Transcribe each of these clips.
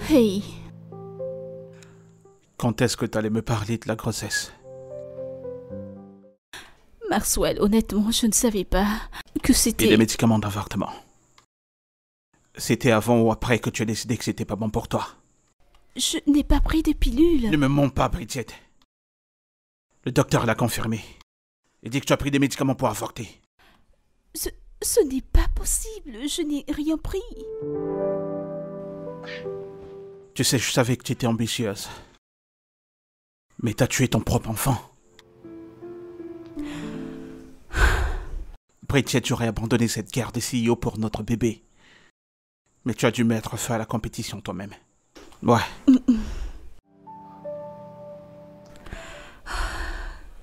Hey. Quand est-ce que t'allais me parler de la grossesse? Maxwell, honnêtement, je ne savais pas que Et c'était... des médicaments d'avortement. C'était avant ou après que tu as décidé que c'était pas bon pour toi? Je n'ai pas pris de pilule. Ne me mens pas, Bridget. Le docteur l'a confirmé. Il dit que tu as pris des médicaments pour avorter. Ce n'est pas possible. Je n'ai rien pris. Tu sais, je savais que tu étais ambitieuse. Mais t'as tué ton propre enfant. Bridget, j'aurais abandonné cette guerre des CEO pour notre bébé. Mais tu as dû mettre fin à la compétition toi-même. Ouais.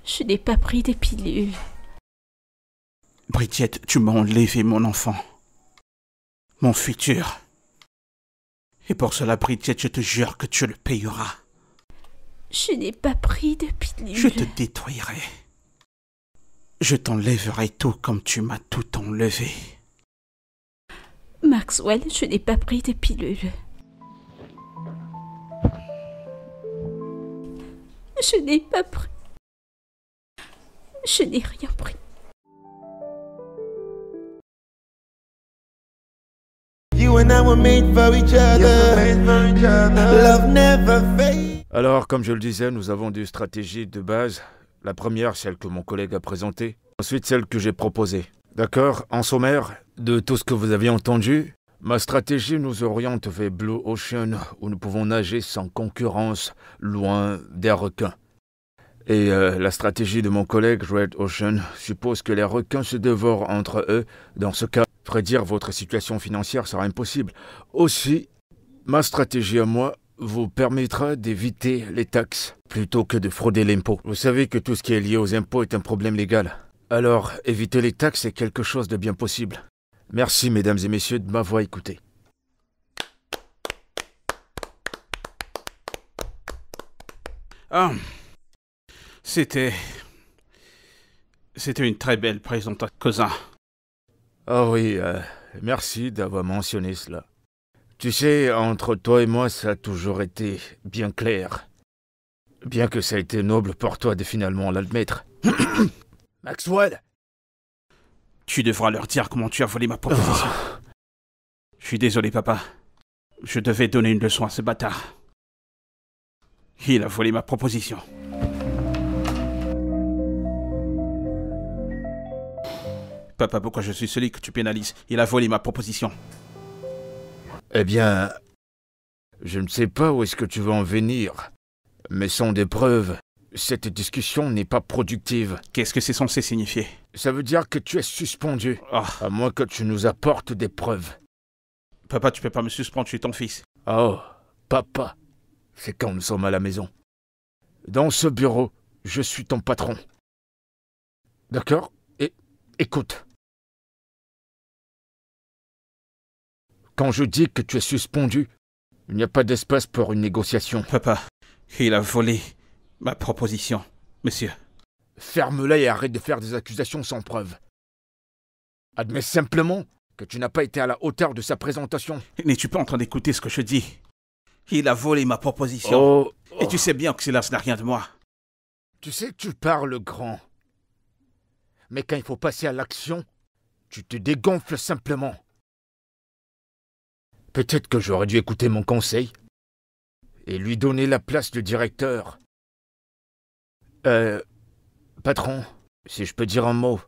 Je n'ai pas pris de pilule. Bridget, tu m'as enlevé mon enfant. Mon futur. Et pour cela, Bridget, je te jure que tu le payeras. Je n'ai pas pris de pilule. Je te détruirai. Je t'enlèverai tout comme tu m'as tout enlevé. Maxwell, je n'ai pas pris de pilule. Je n'ai pas pris. Je n'ai rien pris. You and I were made for each other. Love never fades. Alors, comme je le disais, nous avons deux stratégies de base. La première, celle que mon collègue a présentée. Ensuite, celle que j'ai proposée. D'accord? En sommaire, de tout ce que vous avez entendu, ma stratégie nous oriente vers Blue Ocean, où nous pouvons nager sans concurrence, loin des requins. Et la stratégie de mon collègue Red Ocean suppose que les requins se dévorent entre eux. Dans ce cas, prédire votre situation financière sera impossible. Aussi, ma stratégie à moi vous permettra d'éviter les taxes plutôt que de frauder l'impôt. Vous savez que tout ce qui est lié aux impôts est un problème légal. Alors, éviter les taxes est quelque chose de bien possible. Merci, mesdames et messieurs, de m'avoir écouté. C'était une très belle présentation, cousin. Ah oui, merci d'avoir mentionné cela. Tu sais, entre toi et moi, ça a toujours été bien clair. Bien que ça a été noble pour toi de finalement l'admettre. Maxwell! Tu devras leur dire comment tu as volé ma proposition. Je suis désolé, papa. Je devais donner une leçon à ce bâtard. Il a volé ma proposition. Papa, pourquoi je suis celui que tu pénalises? Il a volé ma proposition. Eh bien, je ne sais pas où est-ce que tu veux en venir, mais sans des preuves, cette discussion n'est pas productive. Qu'est-ce que c'est censé signifier? Ça veut dire que tu es suspendu, à moins que tu nous apportes des preuves. Papa, tu peux pas me suspendre, je suis ton fils. Oh, papa, c'est quand nous sommes à la maison. Dans ce bureau, je suis ton patron. D'accord? Et écoute. Quand je dis que tu es suspendu, il n'y a pas d'espace pour une négociation. Papa, il a volé ma proposition, monsieur. Ferme-la et arrête de faire des accusations sans preuve. Admets simplement que tu n'as pas été à la hauteur de sa présentation. N'es-tu pas en train d'écouter ce que je dis? Il a volé ma proposition. Oh. Et tu sais bien que cela n'a rien de moi. Tu sais que tu parles grand. Mais quand il faut passer à l'action, tu te dégonfles simplement. Peut-être que j'aurais dû écouter mon conseil et lui donner la place de directeur. Patron, si je peux dire un mot,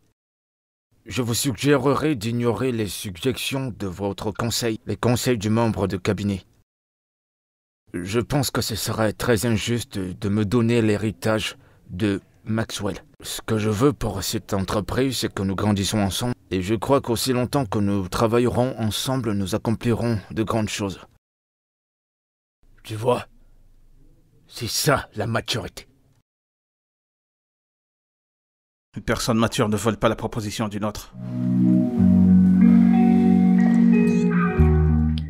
je vous suggérerais d'ignorer les suggestions de votre conseil, les conseils du membre de cabinet. Je pense que ce serait très injuste de me donner l'héritage de Maxwell. Ce que je veux pour cette entreprise, c'est que nous grandissons ensemble. Et je crois qu'aussi longtemps que nous travaillerons ensemble, nous accomplirons de grandes choses. Tu vois, c'est ça la maturité. Une personne mature ne vole pas la proposition d'une autre.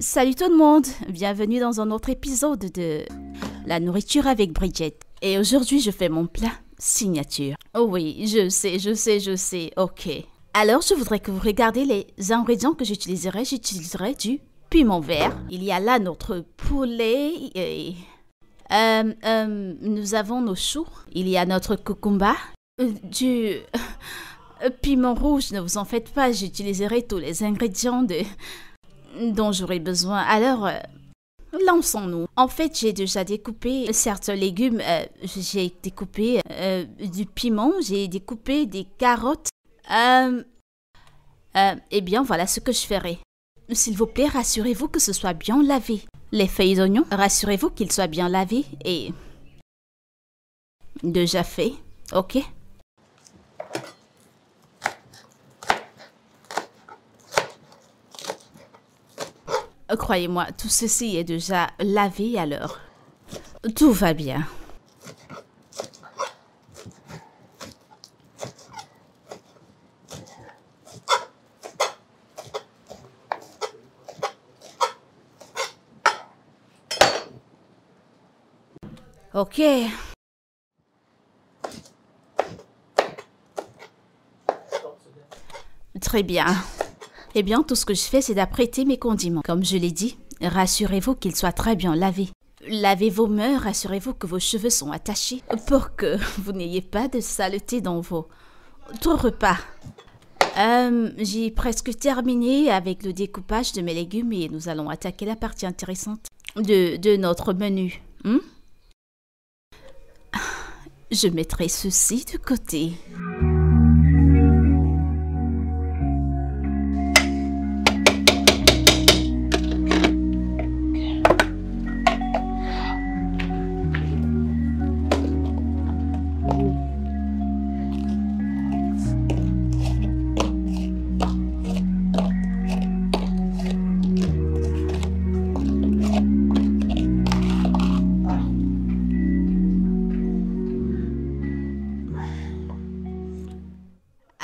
Salut tout le monde, bienvenue dans un autre épisode de La nourriture avec Bridget. Et aujourd'hui, je fais mon plat signature. Oh oui, je sais, ok. Alors, je voudrais que vous regardiez les ingrédients que j'utiliserai. J'utiliserai du piment vert. Il y a là notre poulet et... nous avons nos choux. Il y a notre cucumba. Du piment rouge, ne vous en faites pas, j'utiliserai tous les ingrédients dont j'aurai besoin. Alors, lançons-nous. En fait, j'ai déjà découpé certains légumes. J'ai découpé du piment, j'ai découpé des carottes. Eh bien, voilà ce que je ferai. S'il vous plaît, rassurez-vous que ce soit bien lavé. Les feuilles d'oignon, rassurez-vous qu'ils soient bien lavés et... déjà fait, ok? Croyez-moi, tout ceci est déjà lavé alors. Tout va bien. Ok. Très bien. Eh bien, tout ce que je fais, c'est d'apprêter mes condiments. Comme je l'ai dit, rassurez-vous qu'ils soient très bien lavés. Lavez vos mains, rassurez-vous que vos cheveux sont attachés pour que vous n'ayez pas de saleté dans vos repas. J'ai presque terminé avec le découpage de mes légumes et nous allons attaquer la partie intéressante de notre menu. Je mettrai ceci de côté.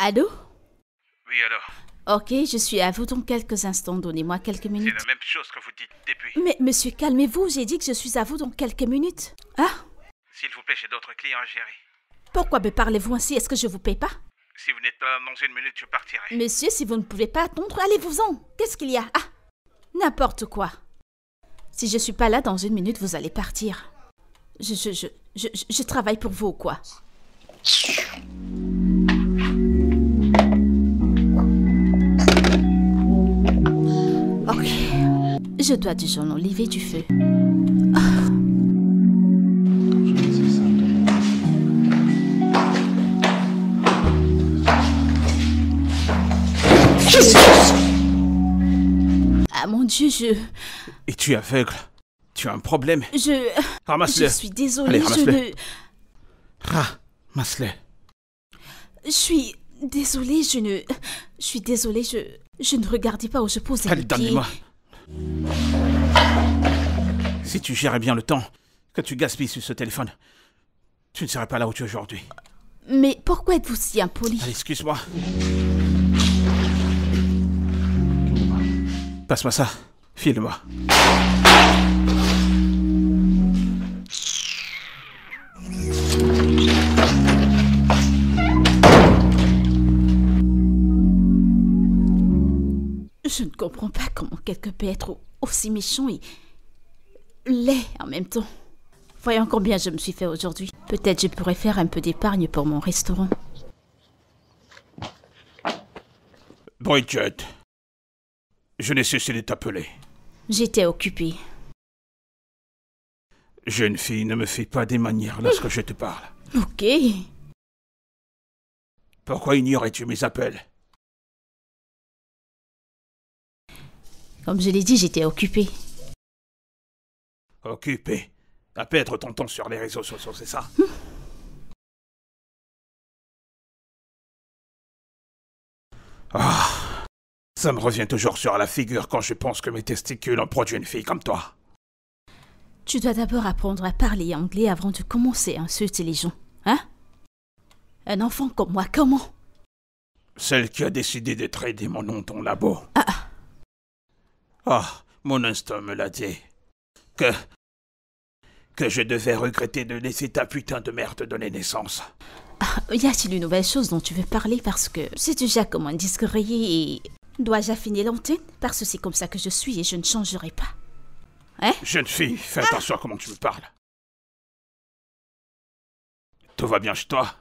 Allô? Oui, alors? Ok, je suis à vous dans quelques instants. Donnez-moi quelques minutes. C'est la même chose que vous dites depuis. Mais monsieur, calmez-vous. J'ai dit que je suis à vous dans quelques minutes. Ah? S'il vous plaît, j'ai d'autres clients à gérer. Pourquoi me parlez-vous ainsi? Est-ce que je vous paye pas? Si vous n'êtes pas là dans une minute, je partirai. Monsieur, si vous ne pouvez pas attendre, allez-vous-en. Qu'est-ce qu'il y a? Ah! N'importe quoi. Si je suis pas là dans une minute, vous allez partir. Je travaille pour vous ou quoi? Ok. Je dois du jaune olive et du feu. Ah mon Dieu, Et tu es aveugle? Tu as un problème? Ramasse-le. Je suis désolée, Allez, ramasse-le. Ramasse-le. Je suis désolée, je ne regardais pas où je posais Allez, les pieds. donne-moi. Si tu gérais bien le temps que tu gaspilles sur ce téléphone, tu ne serais pas là où tu es aujourd'hui. Mais pourquoi êtes-vous si impoli? Allez, excuse-moi. Passe-moi ça. File-moi. Je ne comprends pas comment quelqu'un peut être aussi méchant et laid en même temps. Voyons combien je me suis fait aujourd'hui. Peut-être je pourrais faire un peu d'épargne pour mon restaurant. Bridget, je n'ai cessé de t'appeler. J'étais occupée. Jeune fille, ne me fais pas des manières lorsque je te parle. Ok. Pourquoi ignorais-tu mes appels? Comme je l'ai dit, j'étais occupée. Occupé à perdre ton temps sur les réseaux sociaux, c'est ça? Ah, ça me revient toujours sur la figure quand je pense que mes testicules ont produit une fille comme toi. Tu dois d'abord apprendre à parler anglais avant de commencer à insulter les gens, hein? Un enfant comme moi, comment? Celle qui a décidé de trader mon nom dans ton labo. Mon instinct me l'a dit. Que je devais regretter de laisser ta putain de mère te donner naissance. Y a-t-il une nouvelle chose dont tu veux parler? Parce que c'est déjà comme un disque rayé et Dois-je affiner l'antenne? Parce que c'est comme ça que je suis et je ne changerai pas. Hein? Jeune fille, fais attention à comment tu me parles. Tout va bien chez toi?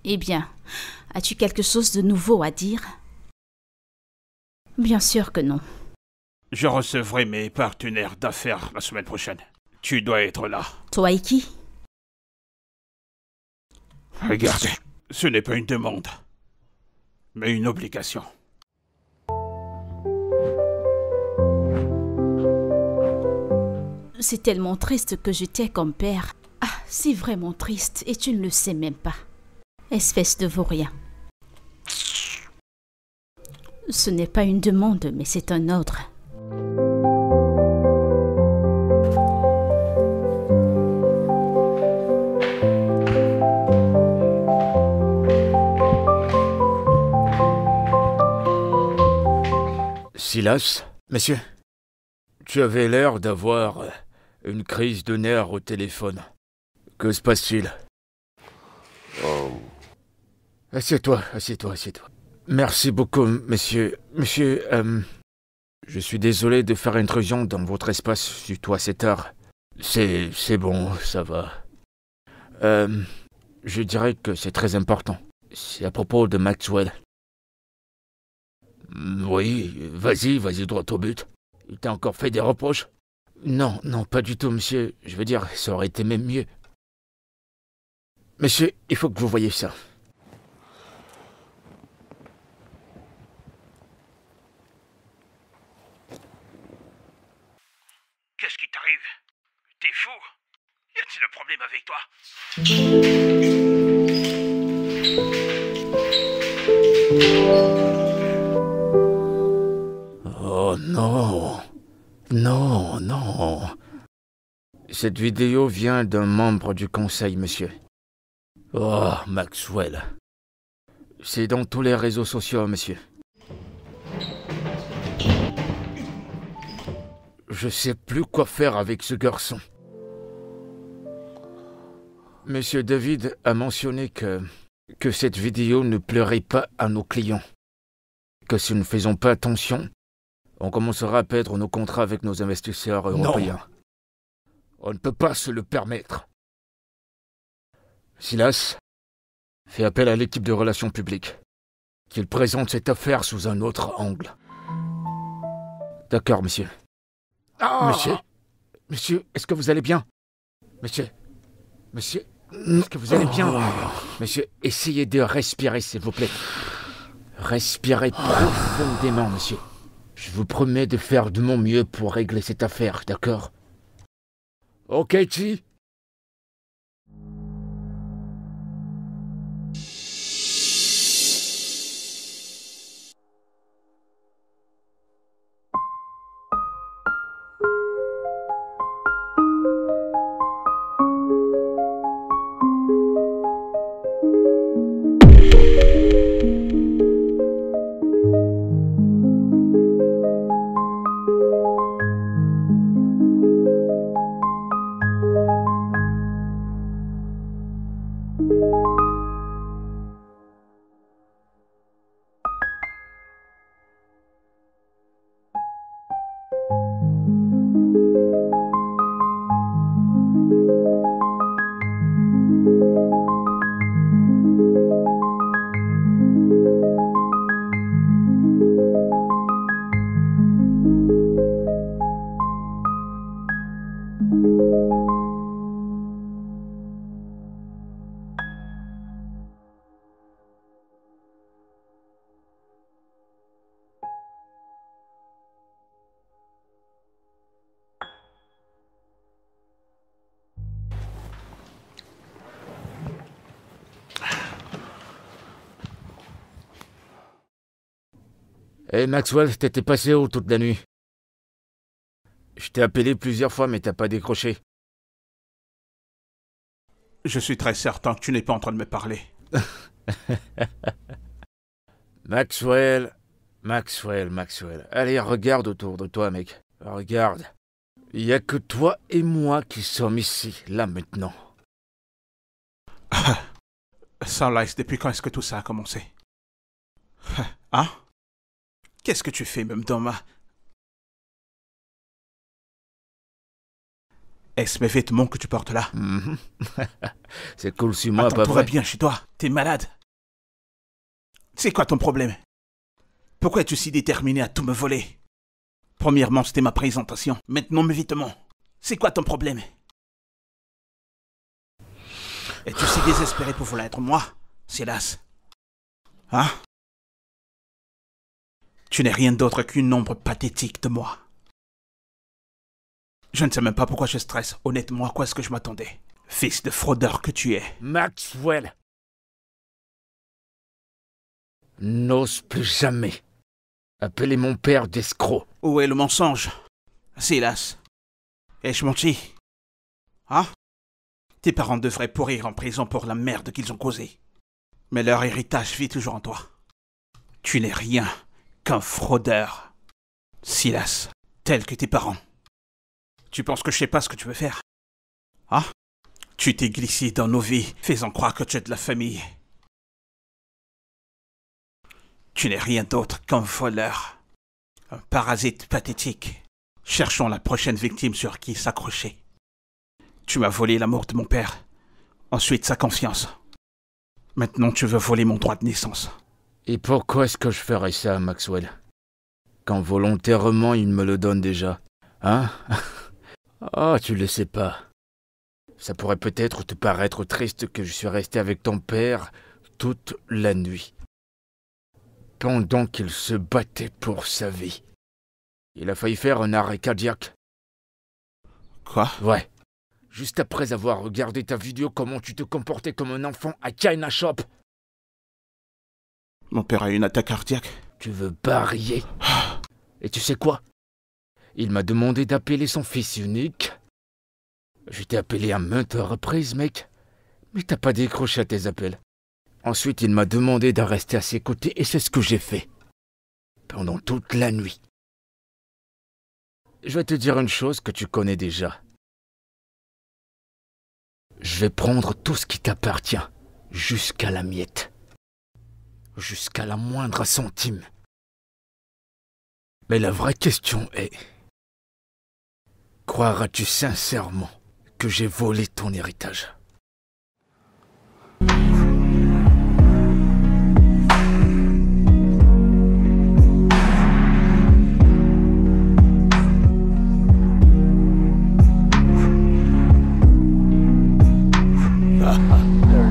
Eh bien, as-tu quelque chose de nouveau à dire? Bien sûr que non. Je recevrai mes partenaires d'affaires la semaine prochaine. Tu dois être là. Toi et qui? Regardez, ce n'est pas une demande, mais une obligation. C'est tellement triste que je t'ai comme père. Ah, c'est vraiment triste et tu ne le sais même pas. Espèce de vaurien. Ce n'est pas une demande, mais c'est un ordre. Silas, monsieur, tu avais l'air d'avoir une crise de nerfs au téléphone. Que se passe-t-il? Assieds-toi, assieds-toi, assieds-toi. Merci beaucoup, monsieur. Monsieur, je suis désolé de faire intrusion dans votre espace, surtout à cette heure. C'est bon, ça va. Je dirais que c'est très important. C'est à propos de Maxwell. Oui, vas-y, droit au but. Il t'a encore fait des reproches? Non, pas du tout, monsieur. Je veux dire, ça aurait été même mieux. Monsieur, il faut que vous voyiez ça. Qu'est-ce qui t'arrive? T'es fou? Y a-t-il un problème avec toi? Oh non. Non. Cette vidéo vient d'un membre du conseil, monsieur. Oh, Maxwell. C'est dans tous les réseaux sociaux, monsieur. Je sais plus quoi faire avec ce garçon. Monsieur David a mentionné que cette vidéo ne plairait pas à nos clients. Que si nous ne faisons pas attention, on commencera à perdre nos contrats avec nos investisseurs européens. Non. On ne peut pas se le permettre. Silas, fais appel à l'équipe de relations publiques. Qu'il présente cette affaire sous un autre angle. D'accord, monsieur. Monsieur, est-ce que vous allez bien? Monsieur, est-ce que vous allez bien? Monsieur, essayez de respirer, s'il vous plaît. Respirez profondément, monsieur. Je vous promets de faire de mon mieux pour régler cette affaire, d'accord? Ok, Chi? Hey Maxwell, t'étais passé où toute la nuit? Je t'ai appelé plusieurs fois, mais t'as pas décroché. Je suis très certain que tu n'es pas en train de me parler. Maxwell. Allez, regarde autour de toi, mec. Regarde. Il n'y a que toi et moi qui sommes ici, là, maintenant. Sunlight, depuis quand est-ce que tout ça a commencé? Hein? Qu'est-ce que tu fais même dans ma... Est-ce mes vêtements que tu portes là? C'est cool sur moi, attends, pas tout va vrai? bien chez toi. T'es malade. C'est quoi ton problème? Pourquoi es-tu si déterminé à tout me voler? Premièrement, c'était ma présentation. Maintenant, mes vêtements. C'est quoi ton problème? Es-tu si désespéré pour vouloir être moi, Silas? Hein? Tu n'es rien d'autre qu'une ombre pathétique de moi. Je ne sais même pas pourquoi je stresse. Honnêtement, à quoi est-ce que je m'attendais? Fils de fraudeur que tu es. Maxwell! N'ose plus jamais appeler mon père d'escroc. Où est le mensonge? Silas. Ai-je menti? Hein? Tes parents devraient pourrir en prison pour la merde qu'ils ont causée. Mais leur héritage vit toujours en toi. Tu n'es rien qu'un fraudeur. Silas, tel que tes parents. Tu penses que je sais pas ce que tu veux faire? Hein? Tu t'es glissé dans nos vies, faisant croire que tu es de la famille. Tu n'es rien d'autre qu'un voleur. Un parasite pathétique. Cherchons la prochaine victime sur qui s'accrocher. Tu m'as volé l'amour de mon père. Ensuite, sa confiance. Maintenant, tu veux voler mon droit de naissance. Et pourquoi est-ce que je ferais ça, Maxwell? Quand volontairement il me le donne déjà. Hein? Oh, tu le sais pas. Ça pourrait peut-être te paraître triste que je suis resté avec ton père toute la nuit. Pendant qu'il se battait pour sa vie. Il a failli faire un arrêt cardiaque. Quoi? Ouais. Juste après avoir regardé ta vidéo comment tu te comportais comme un enfant à China Shop. Mon père a eu une attaque cardiaque. Tu veux parier? Et tu sais quoi? Il m'a demandé d'appeler son fils unique. Je t'ai appelé à maintes reprises, mec. Mais t'as pas décroché à tes appels. Ensuite, il m'a demandé de rester à ses côtés et c'est ce que j'ai fait. Pendant toute la nuit. Je vais te dire une chose que tu connais déjà. Je vais prendre tout ce qui t'appartient, jusqu'à la miette. Jusqu'à la moindre centime. Mais la vraie question est... Croiras-tu sincèrement que j'ai volé ton héritage?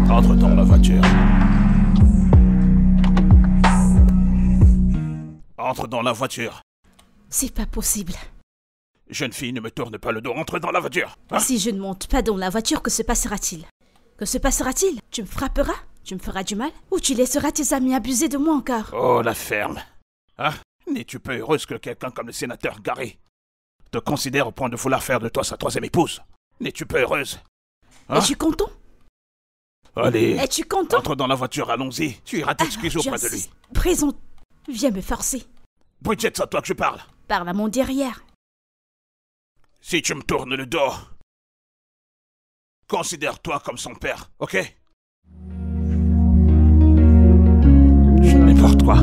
Entre dans la voiture. Entre dans la voiture. C'est pas possible. Jeune fille, ne me tourne pas le dos. Entre dans la voiture. Hein? Si je ne monte pas dans la voiture, que se passera-t-il? Que se passera-t-il? Tu me frapperas? Tu me feras du mal? Ou tu laisseras tes amis abuser de moi encore? Oh, la ferme. Hein? N'es-tu pas heureuse que quelqu'un comme le sénateur Gary te considère au point de vouloir faire de toi sa troisième épouse? N'es-tu pas heureuse? Hein? Es-tu content? Allez. Es-tu content? Entre dans la voiture, allons-y. Tu iras t'excuser auprès de lui. Présente. Viens me forcer. Bridget, c'est à toi que je parle. Parle à mon derrière. Si tu me tournes le dos, considère-toi comme son père, ok? N'importe quoi.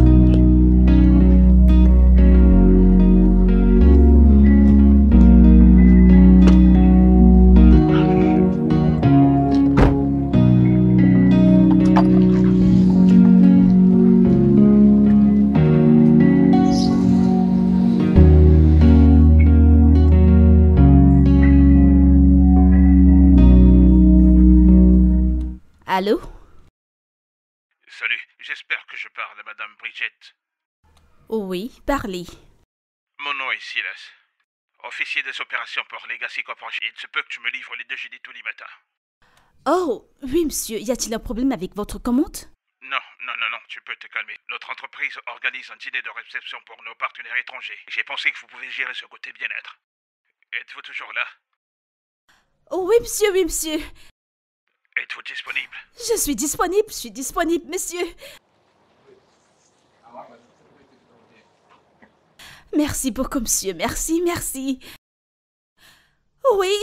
Allô? Salut, j'espère que je parle à Madame Bridget. Oui, parlez. Mon nom est Silas, officier des opérations pour Legacy Corporation. Il se peut que tu me livres les déjeuners tous les matins. Oh, oui, monsieur. Y a-t-il un problème avec votre commande? Non, tu peux te calmer. Notre entreprise organise un dîner de réception pour nos partenaires étrangers. J'ai pensé que vous pouvez gérer ce côté bien-être. Êtes-vous toujours là? Oh, oui, monsieur. Êtes-vous disponible? Je suis disponible, monsieur. Merci beaucoup, monsieur. Merci. Oui.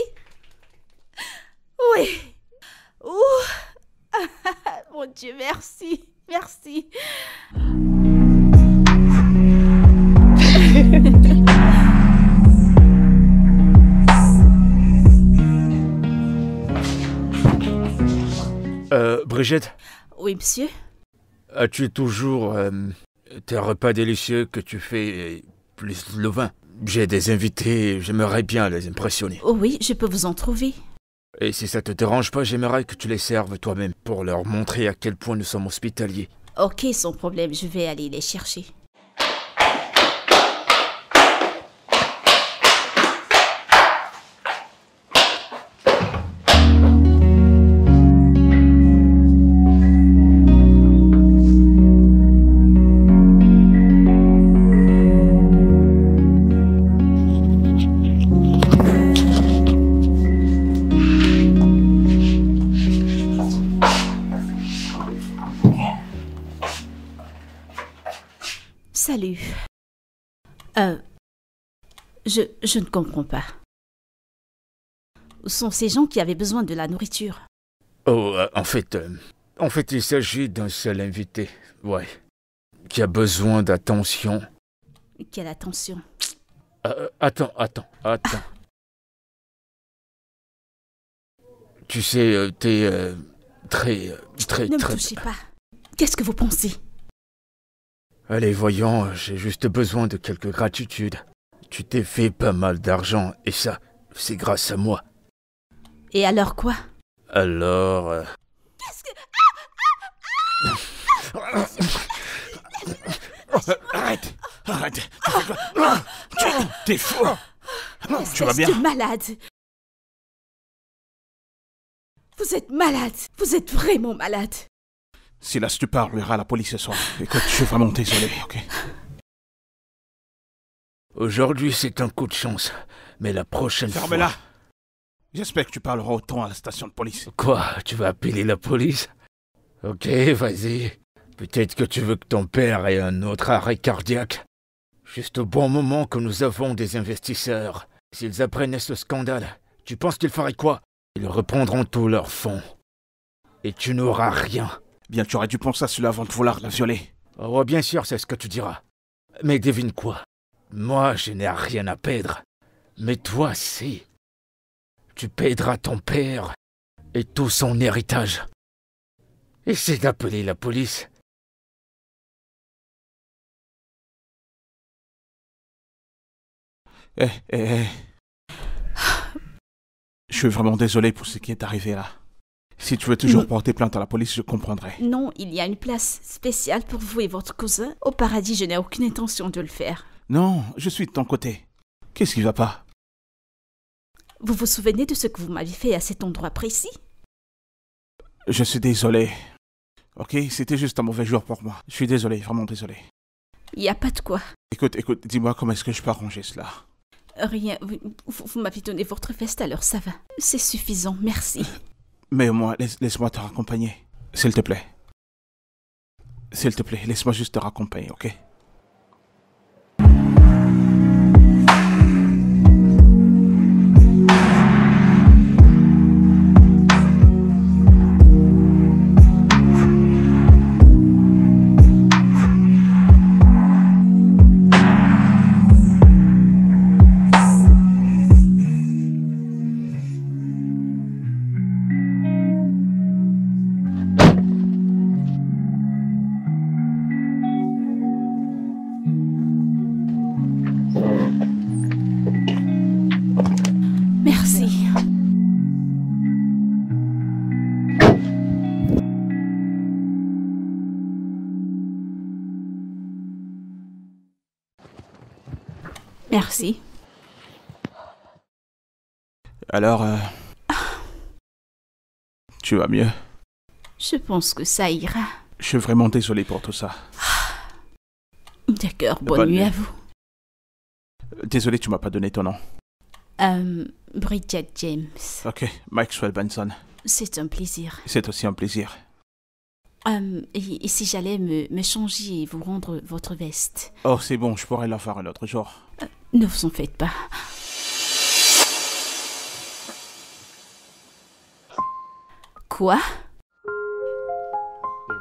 Ouh. Mon Dieu, merci. Merci. Brigitte, Oui, monsieur. as-tu toujours tes repas délicieux que tu fais, plus le vin? J'ai des invités, j'aimerais bien les impressionner. Oh oui, je peux vous en trouver. Et si ça te dérange pas, j'aimerais que tu les serves toi-même pour leur montrer à quel point nous sommes hospitaliers. Ok, sans problème, je vais aller les chercher. Salut. Je ne comprends pas. Où sont ces gens qui avaient besoin de la nourriture? Oh, en fait, il s'agit d'un seul invité, ouais, qui a besoin d'attention. Quelle attention. Attends. Tu sais, t'es très... Ne me touchez pas. Qu'est-ce que vous pensez? Allez, voyons, j'ai juste besoin de quelques gratitudes. Tu t'es fait pas mal d'argent, et ça, c'est grâce à moi. Et alors quoi? Alors... Qu'est-ce que... Arrête. Tu fais quoi? T'es fou. Tu vas bien? Espèce de malade. Vous êtes malade. Vous êtes vraiment malade. Silas, tu parleras à la police ce soir. Écoute, je suis vraiment désolé, ok? Aujourd'hui, c'est un coup de chance, mais la prochaine fois... Ferme-la. J'espère que tu parleras autant à la station de police. Quoi? Tu vas appeler la police? Ok, vas-y. Peut-être que tu veux que ton père ait un autre arrêt cardiaque. Juste au bon moment que nous avons des investisseurs. S'ils apprenaient ce scandale, tu penses qu'ils feraient quoi? Ils reprendront tous leurs fonds. Et tu n'auras rien. Bien, tu aurais dû penser à cela avant de vouloir la violer. Oh, bien sûr, c'est ce que tu diras. Mais devine quoi? Moi, je n'ai rien à perdre. Mais toi, si. Tu perdras ton père et tout son héritage. Essaie d'appeler la police. Je suis vraiment désolé pour ce qui est arrivé là. Si tu veux toujours porter plainte à la police, je comprendrai. Non, il y a une place spéciale pour vous et votre cousin. Au paradis, je n'ai aucune intention de le faire. Non, je suis de ton côté. Qu'est-ce qui va pas? Vous vous souvenez de ce que vous m'avez fait à cet endroit précis? Je suis désolé. Ok, c'était juste un mauvais jour pour moi. Je suis désolé, vraiment désolé. Il n'y a pas de quoi. Écoute, dis-moi comment est-ce que je peux arranger cela? Rien. Vous m'avez donné votre veste, alors ça va. C'est suffisant, merci. Mais au moins, laisse-moi te raccompagner. S'il te plaît. S'il te plaît, laisse-moi juste te raccompagner, ok? Merci. Merci. Alors, tu vas mieux? Je pense que ça ira. Je suis vraiment désolé pour tout ça. D'accord, bonne nuit à vous. Désolé, tu m'as pas donné ton nom. Bridget James. Ok, Maxwell Benson. C'est un plaisir. C'est aussi un plaisir. Et si j'allais me changer et vous rendre votre veste? Oh, c'est bon, je pourrais la faire un autre jour. Ne vous en faites pas. Quoi?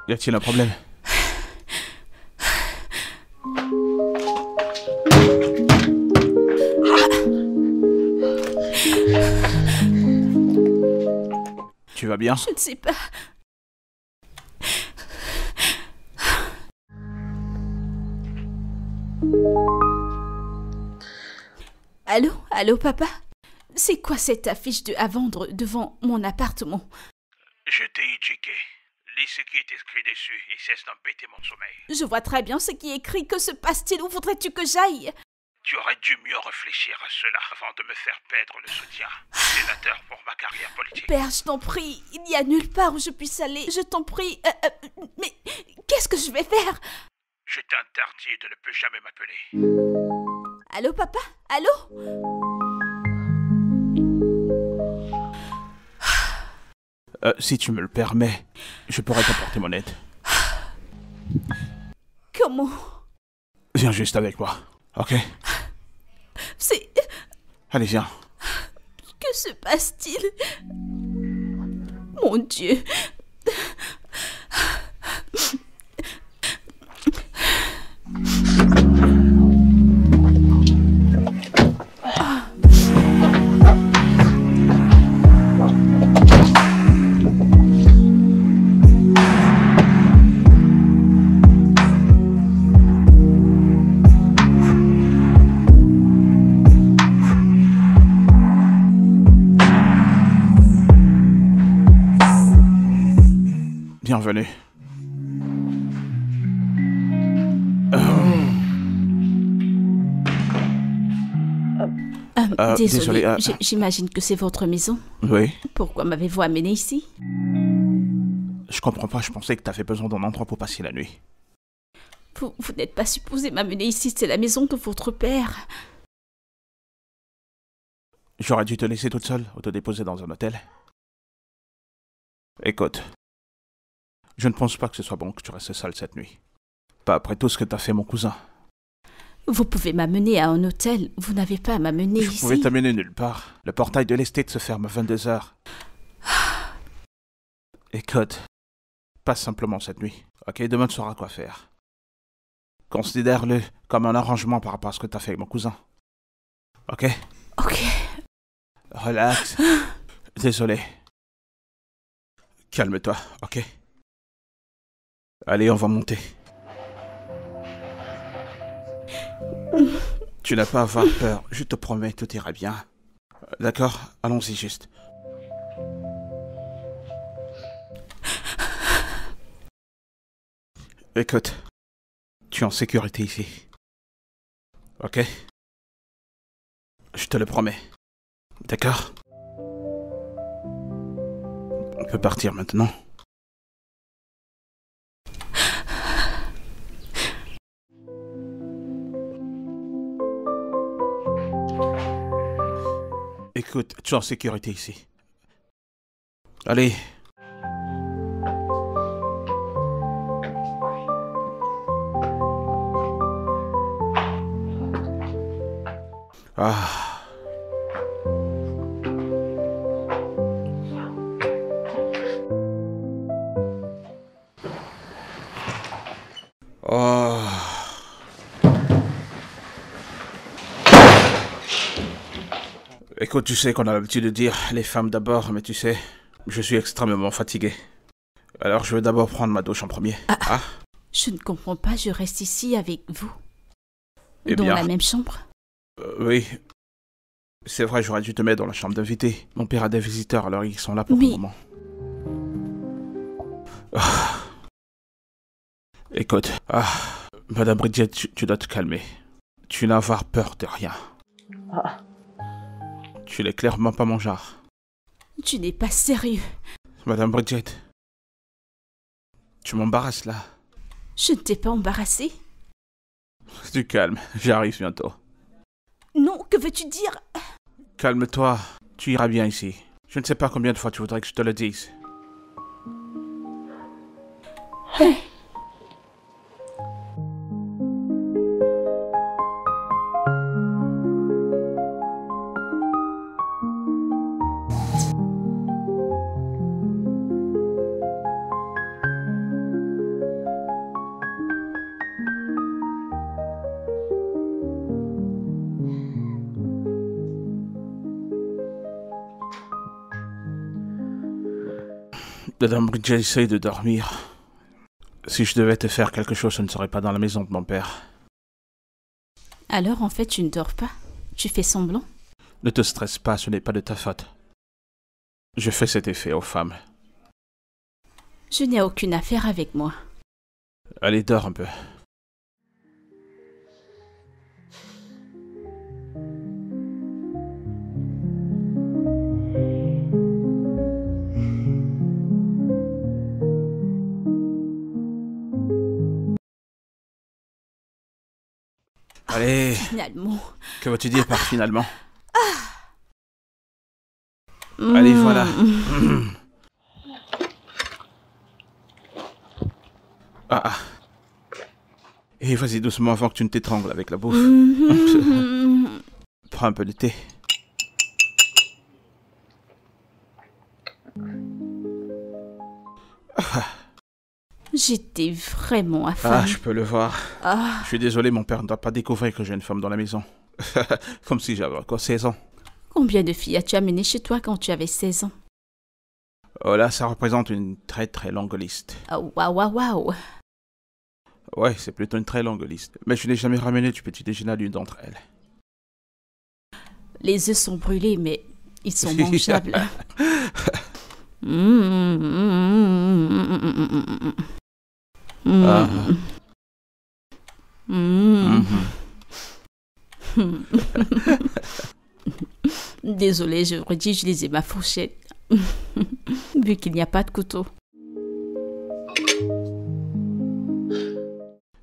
Y a-t-il un problème? Tu vas bien? Je ne sais pas. Allô? Allô, papa? C'est quoi cette affiche à vendre devant mon appartement? Je t'ai checké. Lis ce qui est écrit dessus et cesse d'embêter mon sommeil. Je vois très bien ce qui est écrit. Que se passe-t-il? Où voudrais-tu que j'aille? Tu aurais dû mieux réfléchir à cela avant de me faire perdre le soutien du sénateur pour ma carrière politique. Père, je t'en prie, il n'y a nulle part où je puisse aller. Je t'en prie. Mais qu'est-ce que je vais faire? Je t'interdis de ne plus jamais m'appeler. Allô, papa? Allô? Si tu me le permets, je pourrais t'apporter mon aide. Comment? Viens juste avec moi, ok? C'est... Allez, viens. Que se passe-t-il? Mon Dieu. Bienvenue. Désolé, désolé, j'imagine que c'est votre maison. Oui. Pourquoi m'avez-vous amené ici? Je comprends pas, je pensais que t'avais besoin d'un endroit pour passer la nuit. Vous n'êtes pas supposé m'amener ici, c'est la maison de votre père. J'aurais dû te laisser toute seule ou te déposer dans un hôtel. Écoute, je ne pense pas que ce soit bon que tu restes seule cette nuit. Pas après tout ce que t'as fait, mon cousin. Vous pouvez m'amener à un hôtel, vous n'avez pas à m'amener ici. Je pouvais t'amener nulle part. Le portail de l'estate se ferme à 22h. Écoute, passe simplement cette nuit, ok? Demain tu sauras quoi faire. Considère-le comme un arrangement par rapport à ce que t'as fait avec mon cousin. Ok? Ok. Relax. Désolé. Calme-toi, ok? Allez, on va monter. Tu n'as pas à avoir peur, je te promets, tout ira bien. D'accord? Allons-y juste. Écoute, tu es en sécurité ici. Ok? Je te le promets. D'accord? On peut partir maintenant. Écoute, tu es en sécurité ici. Allez. Ah. Oh. Écoute, tu sais qu'on a l'habitude de dire les femmes d'abord, mais tu sais, je suis extrêmement fatigué. Alors je vais d'abord prendre ma douche en premier. Ah? Je ne comprends pas, je reste ici avec vous. Eh dans bien, la même chambre. Oui. C'est vrai, j'aurais dû te mettre dans la chambre d'invité. Mon père a des visiteurs, alors ils sont là pour le Mais- moment. Ah. Écoute, Madame Bridget, tu dois te calmer. Tu n'as avoir peur de rien. Tu n'es clairement pas mon genre. Tu n'es pas sérieux. Madame Bridget, tu m'embarrasses là. Je ne t'ai pas embarrassé. Du calme, j'arrive bientôt. Non, que veux-tu dire? Calme-toi, tu iras bien ici. Je ne sais pas combien de fois tu voudrais que je te le dise. Madame Bridget essaye de dormir. Si je devais te faire quelque chose, je ne serais pas dans la maison de mon père. Alors en fait, tu ne dors pas? Tu fais semblant? Ne te stresse pas, ce n'est pas de ta faute. Je fais cet effet aux femmes. Je n'ai aucune affaire avec moi. Allez, dors un peu. Allez. Finalement. Que veux-tu dire par finalement? Allez, voilà. Ah. Et vas-y doucement avant que tu ne t'étrangles avec la bouffe. Prends un peu de thé. J'étais vraiment affamée. Ah, je peux le voir. Je suis désolé, mon père ne doit pas découvrir que j'ai une femme dans la maison. Comme si j'avais encore 16 ans. Combien de filles as-tu amené chez toi quand tu avais 16 ans? Oh là, ça représente une très très longue liste. Oh, waouh. Ouais, c'est plutôt une très longue liste. Mais je n'ai jamais ramené du petit déjeuner à l'une d'entre elles. Les œufs sont brûlés, mais ils sont mangeables. Désolée, je réutilisais ma fourchette. Vu qu'il n'y a pas de couteau.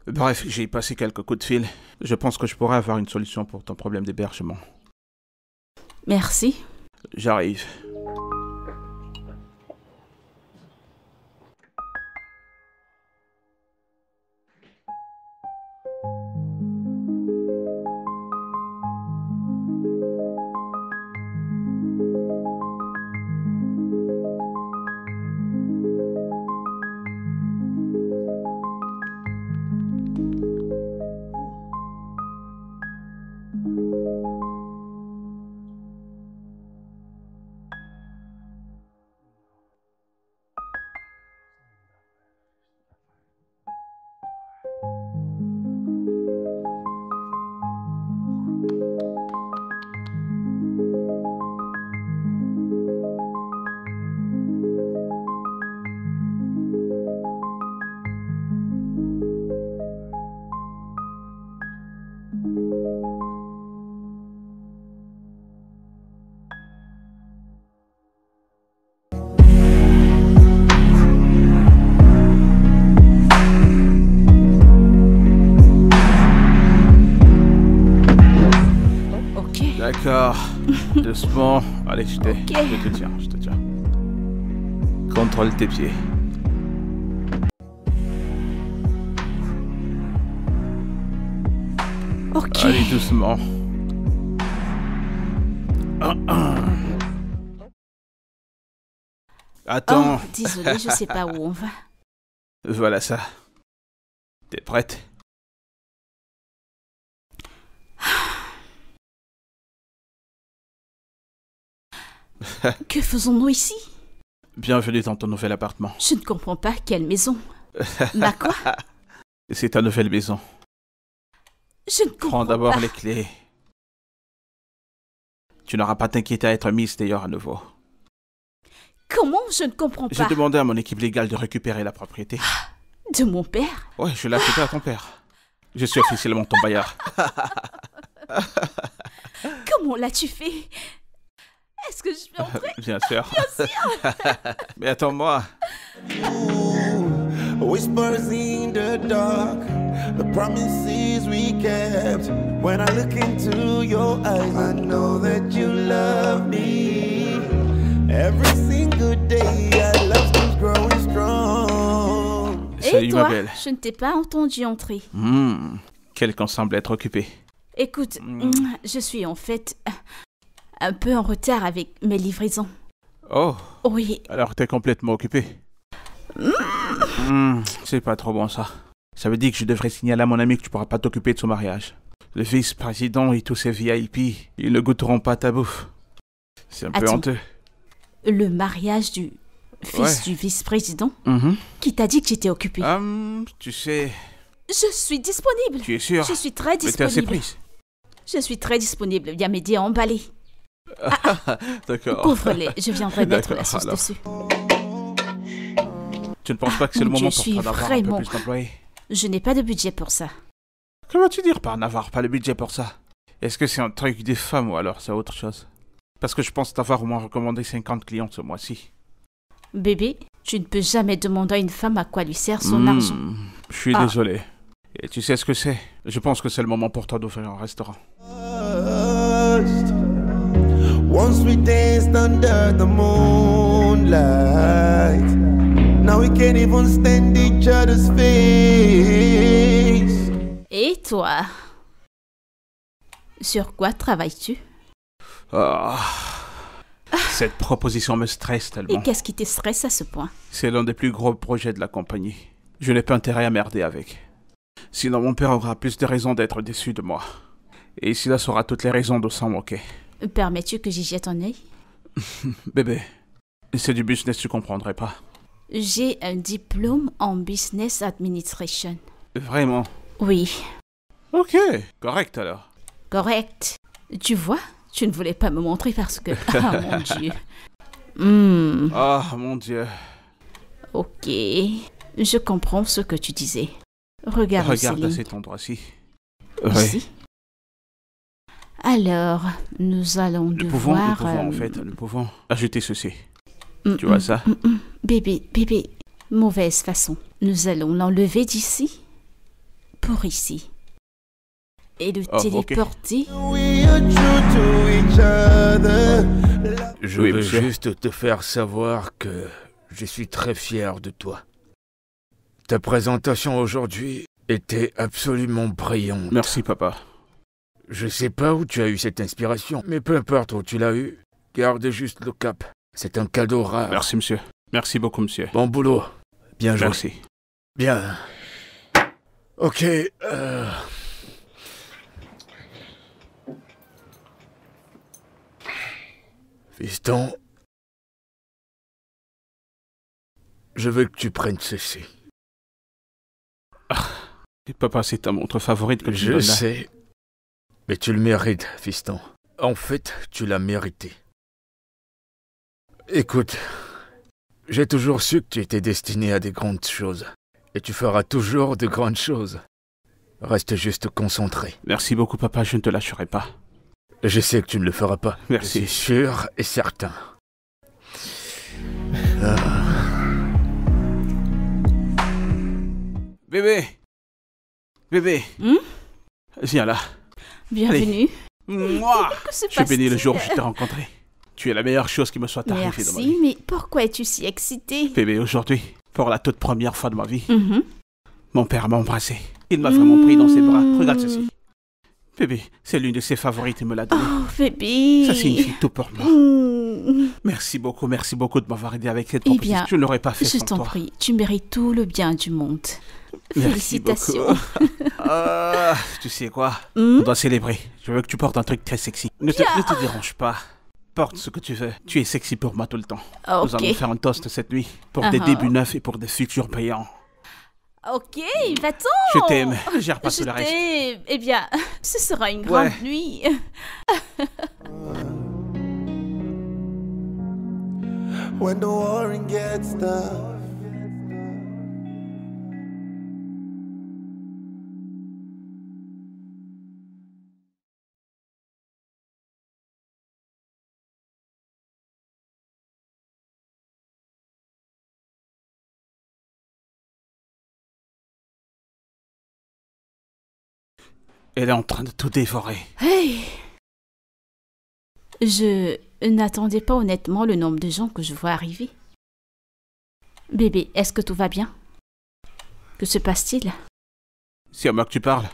Bref, j'ai passé quelques coups de fil. Je pense que je pourrais avoir une solution pour ton problème d'hébergement. Merci. J'arrive. D'accord. Doucement. Allez, je te tiens. Contrôle tes pieds. Ok. Allez, doucement. Attends. Oh, désolée, je sais pas où on va. Voilà ça. T'es prête? Que faisons-nous ici? Bienvenue dans ton nouvel appartement. Je ne comprends pas, quelle maison? Ma quoi? C'est ta nouvelle maison. Je ne comprends Prends d'abord pas. les clés. Tu n'auras pas t'inquiéter à être mise d'ailleurs à nouveau. Comment? Je ne comprends J'ai pas. demandé à mon équipe légale de récupérer la propriété. De mon père? Ouais, je l'ai acheté à ton père. Je suis officiellement ton bailleur. Comment l'as-tu fait? Est-ce que je peux entrer? Bien sûr. Mais attends-moi. Whispers in the dark, the promises we kept. When I look into your eyes, I know that you love me. Every single day, our love keeps growing strong. Salut Et ma toi? belle. Je ne t'ai pas entendu entrer. Quelqu'un semble être occupé. Écoute, je suis en fait un peu en retard avec mes livraisons. Oh, Oui, alors t'es complètement occupé. C'est pas trop bon ça. Ça veut dire que je devrais signaler à mon ami que tu pourras pas t'occuper de son mariage. Le vice-président et tous ses VIP, ils ne goûteront pas ta bouffe. C'est un peu Attends. honteux. le mariage du fils du vice-président, qui t'a dit que j'étais occupée. Tu sais... Je suis disponible. Tu es sûr? Je suis très disponible. Mais t'es assez prise. Je suis très disponible. Viens m'aider à emballer. D'accord. Couvre-les. Je viendrai mettre la sauce alors. dessus. Tu ne penses pas que c'est le mon moment Dieu, pour je toi suis d'avoir un peu vraiment- plus d'employés? Je n'ai pas de budget pour ça. Comment tu dire par n'avoir pas le budget pour ça? Est-ce que c'est un truc des femmes ou alors c'est autre chose? Parce que je pense t'avoir au moins recommandé 50 clients ce mois-ci. Bébé, tu ne peux jamais demander à une femme à quoi lui sert son argent. Je suis désolé. Et tu sais ce que c'est? Je pense que c'est le moment pour toi d'ouvrir un restaurant. Once we danced under the moonlight. Now we can't even stand each other's face. Et toi? Sur quoi travailles-tu? Cette proposition me stresse Et tellement. qu'est-ce qui te stresse à ce point? C'est l'un des plus gros projets de la compagnie. Je n'ai pas intérêt à merder avec. Sinon mon père aura plus de raisons d'être déçu de moi. Et Silas aura toutes les raisons de s'en moquer. Permets-tu que j'y jette un œil? Bébé, c'est du business, tu comprendrais pas. J'ai un diplôme en Business Administration. Vraiment? Oui, Ok, correct alors. correct. Tu vois, tu ne voulais pas me montrer parce que... Ah mon Dieu. Ah, mon Dieu. Ok, je comprends ce que tu disais. Regarde, Regarde à Céline. cet endroit-ci. Ici. Alors, nous allons Nous pouvons, devoir... en fait, nous pouvons ajouter ceci. mm, Tu vois mm, ça? Bébé, mauvaise façon. Nous allons l'enlever d'ici pour ici. Et le Oh, ok. téléporter. We are true to each other. Je Oui, veux monsieur. juste te faire savoir que je suis très fier de toi. Ta présentation aujourd'hui était absolument brillante. Merci, papa. Je sais pas où tu as eu cette inspiration, mais peu importe où tu l'as eu, garde juste le cap. C'est un cadeau rare. Merci, monsieur. Merci beaucoup, monsieur. Bon boulot. Bien joué. Merci. Bien. Ok. Fiston, je veux que tu prennes ceci. Et papa, c'est ta montre favorite que tu me Je donnes là. sais, mais tu le mérites, fiston. En fait, tu l'as mérité. Écoute, j'ai toujours su que tu étais destiné à des grandes choses. Et tu feras toujours de grandes choses. Reste juste concentré. Merci beaucoup, papa, je ne te lâcherai pas. Je sais que tu ne le feras pas. Merci. Je suis sûr et certain. Bébé! Bébé! Viens là. Bienvenue. Moi! Que se Je suis béni le passe-t-il? jour où je t'ai rencontré. Tu es la meilleure chose qui me soit arrivée dans ma Merci, vie. mais pourquoi es-tu si excité? Bébé, aujourd'hui, pour la toute première fois de ma vie, Mhm. mon père m'a embrassé. Il m'a vraiment pris dans ses bras. Regarde ceci. Bébé, c'est l'une de ses favorites et me l'a donné. Oh, bébé. Ça signifie tout pour moi. Mm. Merci beaucoup de m'avoir aidé avec cette Eh proposition. bien, Je ne l'aurais pas fait Je sans t'en toi. prie, tu mérites tout le bien du monde. Merci Félicitations. beaucoup. Tu sais quoi? Hmm? On doit célébrer. Je veux que tu portes un truc très sexy. Ne te dérange pas. Porte ce que tu veux. Tu es sexy pour moi tout le temps. Nous Ok, allons faire un toast cette nuit. Pour des débuts neufs et pour des futurs payants. ok, va-t'en. Je t'aime. Ne gère pas Je tout le reste. t'aime. Eh bien, ce sera une grande Ouais. nuit. When the warring gets tough. Elle est en train de tout dévorer. Hey. Je n'attendais pas honnêtement le nombre de gens que je vois arriver. Bébé, est-ce que tout va bien? Que se passe-t-il? C'est à moi que tu parles.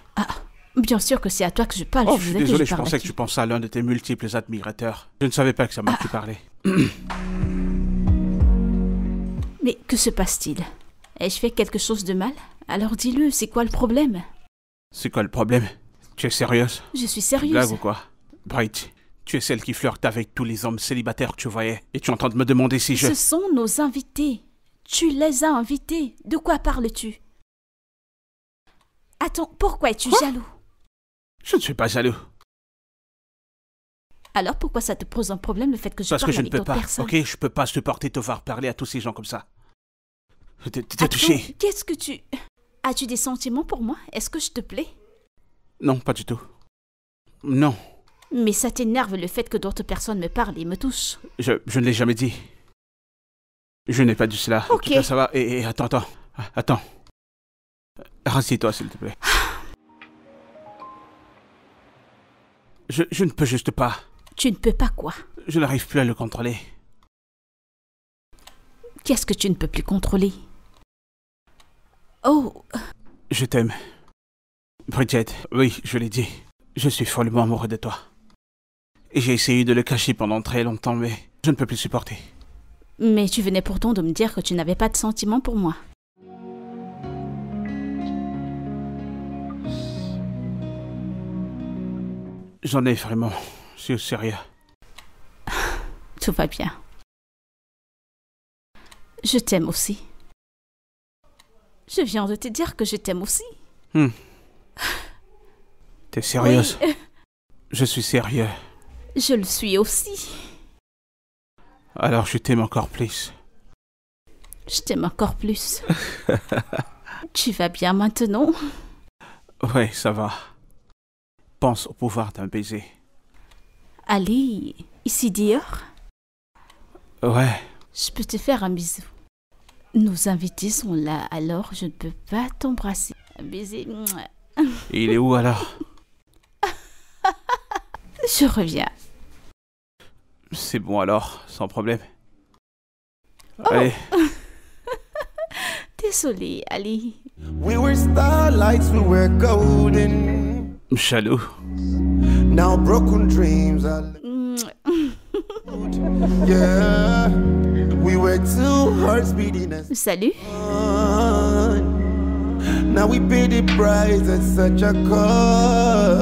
Bien sûr que c'est à toi que je parle. Oh, je suis voulais désolé, je parle à pensais que qui? tu pensais à l'un de tes multiples admirateurs. Je ne savais pas que c'est à moi que tu parlais. Mais que se passe-t-il? Ai-je fait quelque chose de mal? Alors dis-le, c'est quoi le problème? C'est quoi le problème? Tu es sérieuse? Je suis Tu sérieuse. blagues ou quoi? Bright, Tu es celle qui flirte avec tous les hommes célibataires que tu voyais. Et tu es en train de me demander si je... Ce sont nos invités. Tu les as invités. De quoi parles-tu? Attends, pourquoi es-tu jaloux? Je ne suis pas jaloux. Alors pourquoi ça te pose un problème le fait que je Parce parle que je ne avec peux d'autres pas, personnes? ok? Je peux pas supporter te voir parler à tous ces gens comme ça. T'es Attends, touché? qu'est-ce que tu... As-tu des sentiments pour moi? Est-ce que je te plais? Non, pas du tout. Non, Mais ça t'énerve le fait que d'autres personnes me parlent et me touchent. je ne l'ai jamais dit. Je n'ai pas dit cela. En Ok. tout cas, ça va. Et attends. Rassieds-toi, s'il te plaît. Je ne peux juste pas. Tu ne peux pas quoi? Je n'arrive plus à le contrôler. Qu'est-ce que tu ne peux plus contrôler? Oh, Je t'aime. Bridget, oui, je l'ai dit. Je suis follement amoureux de toi. Et j'ai essayé de le cacher pendant très longtemps, mais je ne peux plus supporter. mais tu venais pourtant de me dire que tu n'avais pas de sentiments pour moi. J'en ai vraiment. Je suis sérieux. Tout va bien. Je t'aime aussi. Je viens de te dire que je t'aime aussi. T'es sérieuse? Oui, Je suis sérieux. je le suis aussi. Alors je t'aime encore plus. Je t'aime encore plus. Tu vas bien maintenant? Ouais, ça va. Pense au pouvoir d'un baiser. Allez, ici dehors, Ouais. je peux te faire un bisou. Nos invités sont là, alors je ne peux pas t'embrasser. Un baiser. Mouah. Il est où alors? Je reviens. C'est bon alors, sans problème. Allez, Désolée, allez. We were starlights, we were golden. jaloux. Now broken dreams are Mouah. yeah. We were two hearts beating as Salut. one. Now we pay the price at such a cost.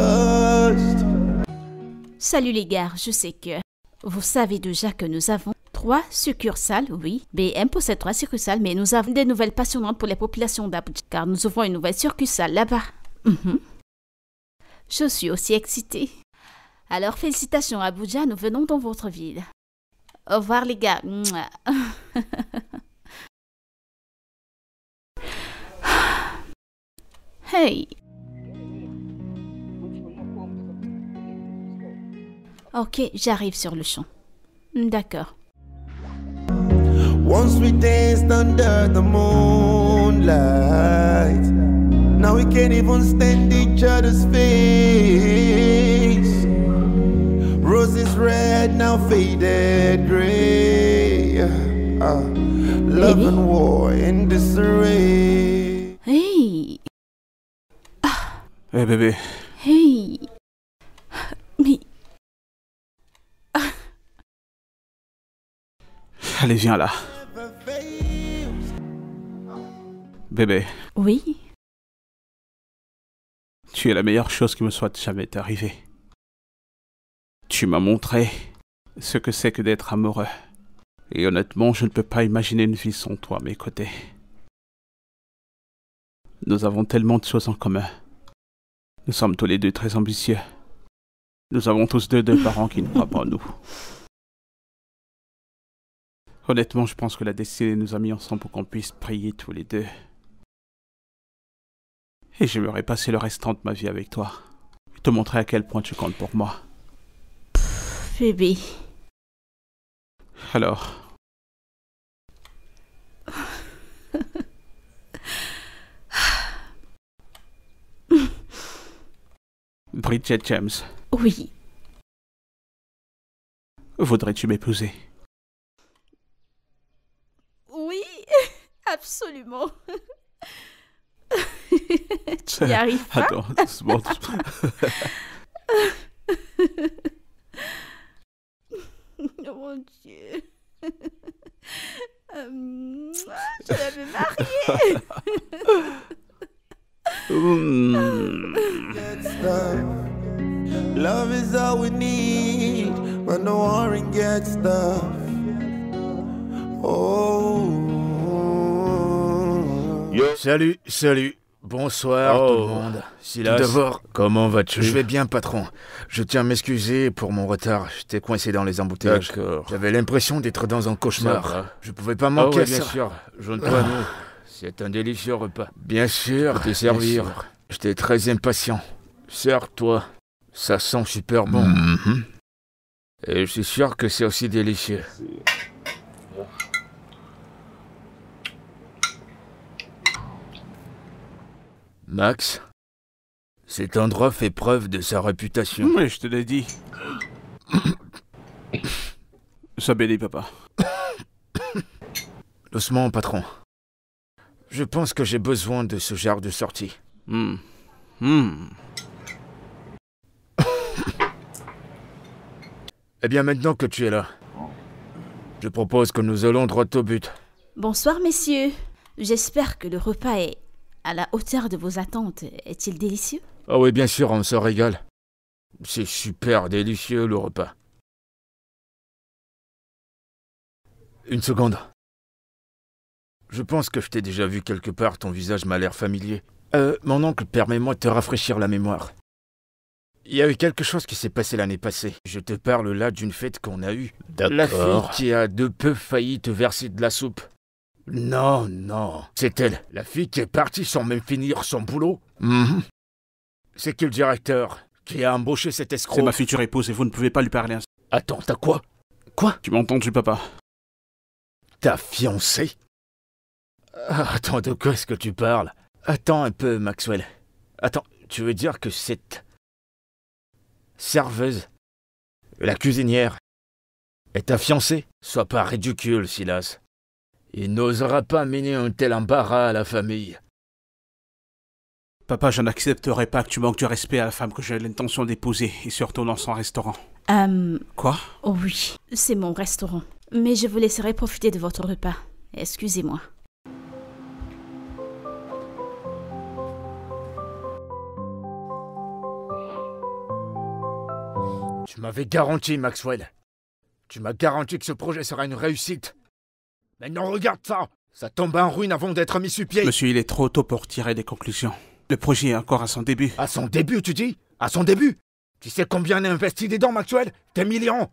Salut les gars, je sais que vous savez déjà que nous avons 3 succursales, oui. BM possède 3 succursales, mais nous avons des nouvelles passionnantes pour les populations d'Abuja, car nous ouvrons une nouvelle succursale là-bas. Je suis aussi excitée. Alors félicitations Abuja, nous venons dans votre ville. Au revoir les gars. Mouah. Hey. Ok, j'arrive sur le champ. D'accord. Once we danced under the moonlight. Now we can't even stand each other's face. Roses red, now faded gray. Love Baby? and war in disarray. Hey. Eh bébé, Hey. Mais allez viens là. Never fails. Bébé, oui. tu es la meilleure chose qui me soit jamais arrivée. Tu m'as montré ce que c'est que d'être amoureux. Et honnêtement, je ne peux pas imaginer une vie sans toi à mes côtés. Nous avons tellement de choses en commun. Nous sommes tous les deux très ambitieux. Nous avons tous deux parents qui ne croient pas en nous. Honnêtement, je pense que la destinée nous a mis ensemble pour qu'on puisse prier tous les deux. Et j'aimerais passer le restant de ma vie avec toi. Et te montrer à quel point tu comptes pour moi. Bébé. Alors, Bridget James, Oui. voudrais-tu m'épouser? Oui, absolument. Tu n'y arrives pas? Attends, doucement, doucement. Oh mon Dieu. Je vais me marier. Hmm. Get stuff. Love is all we need when the warring gets tough. Oh. Salut, salut. Bonsoir tout le monde. Silas, tout d'abord, comment vas-tu? Je vais bien, patron. Je tiens à m'excuser pour mon retard. J'étais coincé dans les embouteillages. D'accord. J'avais l'impression d'être dans un cauchemar. Je pouvais pas manquer ça. Bien sûr. Joins-toi à nous. C'est un délicieux repas. Bien sûr. Je peux te servir. J'étais très impatient. Sers-toi. Ça sent super bon. Et je suis sûr que c'est aussi délicieux. Max, cet endroit fait preuve de sa réputation. Oui, je te l'ai dit. Ça bénit, papa. Doucement, patron. Je pense que j'ai besoin de ce genre de sortie. Eh bien, maintenant que tu es là, je propose que nous allons droit au but. Bonsoir, messieurs. J'espère que le repas est à la hauteur de vos attentes. Est-il délicieux? Ah oui, bien sûr, on se régale. C'est super délicieux, le repas. Une seconde. Je pense que je t'ai déjà vu quelque part, ton visage m'a l'air familier. Mon oncle, permets-moi de te rafraîchir la mémoire. Il y a eu quelque chose qui s'est passé l'année passée. Je te parle là d'une fête qu'on a eue. D'accord. La fille qui a de peu failli te verser de la soupe. Non, non. C'est elle, la fille qui est partie sans même finir son boulot. C'est qui le directeur qui a embauché cet escroc? C'est ma future épouse et vous ne pouvez pas lui parler ainsi. Attends, t'as quoi? Quoi? Tu m'as entendu, papa? Ta fiancée? Attends, de quoi est-ce que tu parles? Attends un peu, Maxwell. Attends, tu veux dire que cette serveuse, la cuisinière, est ta fiancée? Sois pas ridicule, Silas. Il n'osera pas mener un tel embarras à la famille. Papa, je n'accepterai pas que tu manques du respect à la femme que j'ai l'intention d'épouser, et surtout dans son restaurant. Quoi? Oh oui, c'est mon restaurant. Mais je vous laisserai profiter de votre repas. Excusez-moi. Tu m'avais garanti, Maxwell. Tu m'as garanti que ce projet sera une réussite. Maintenant, regarde ça! Ça tombe en ruine avant d'être mis sur pied. Monsieur, il est trop tôt pour tirer des conclusions. Le projet est encore à son début. À son début, tu dis? À son début? Tu sais combien on a investi dedans, Maxwell? Des millions!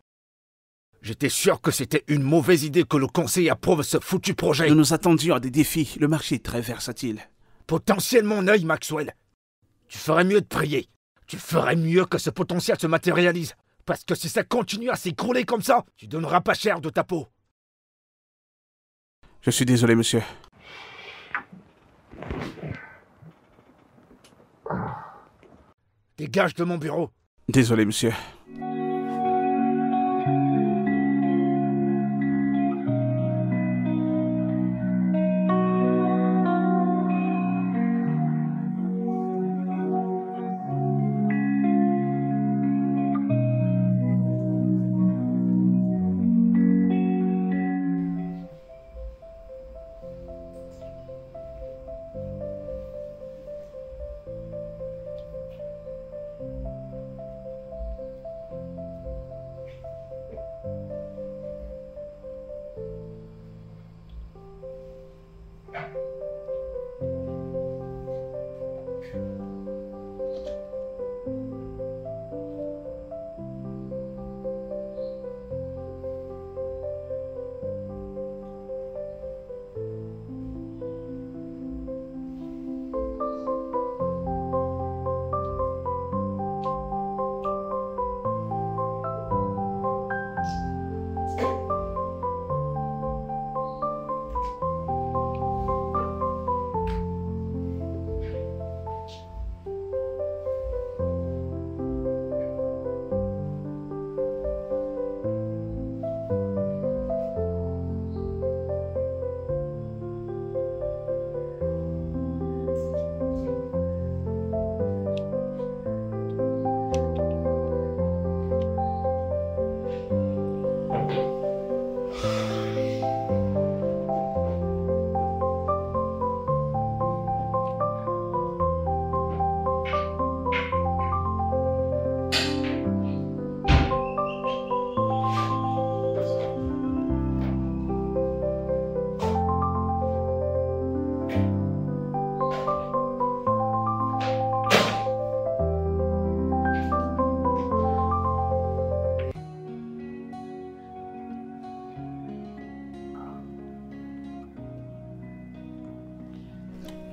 J'étais sûr que c'était une mauvaise idée que le conseil approuve ce foutu projet. Nous nous attendions à des défis. Le marché est très versatile. Potentiellement mon œil, Maxwell. Tu ferais mieux de prier. Tu ferais mieux que ce potentiel se matérialise. Parce que si ça continue à s'écrouler comme ça, tu donneras pas cher de ta peau. Je suis désolé, monsieur. Dégage de mon bureau. Désolé, monsieur.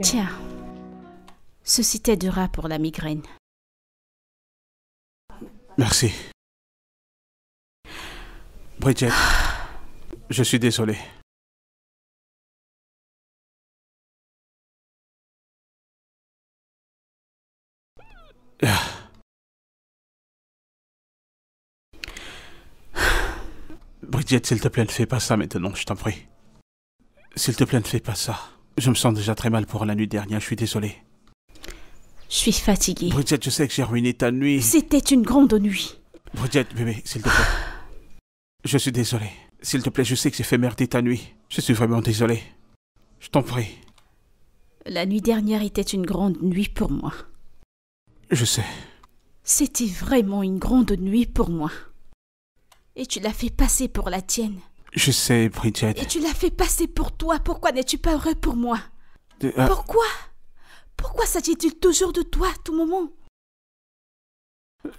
Tiens, ceci t'aidera pour la migraine. Merci. Bridget, je suis désolé. Bridget, s'il te plaît, ne fais pas ça maintenant, je t'en prie. S'il te plaît, ne fais pas ça. Je me sens déjà très mal pour la nuit dernière, je suis désolé. Je suis fatiguée. Bridget, je sais que j'ai ruiné ta nuit. C'était une grande nuit. Bridget, bébé, s'il te plaît. Je suis désolé. S'il te plaît, je sais que j'ai fait merder ta nuit. Je suis vraiment désolé. Je t'en prie. La nuit dernière était une grande nuit pour moi. Je sais. C'était vraiment une grande nuit pour moi. Et tu l'as fait passer pour la tienne. Je sais, Bridget. Et tu l'as fait passer pour toi. Pourquoi n'es-tu pas heureux pour moi? Pourquoi? Pourquoi s'agit-il toujours de toi à tout moment?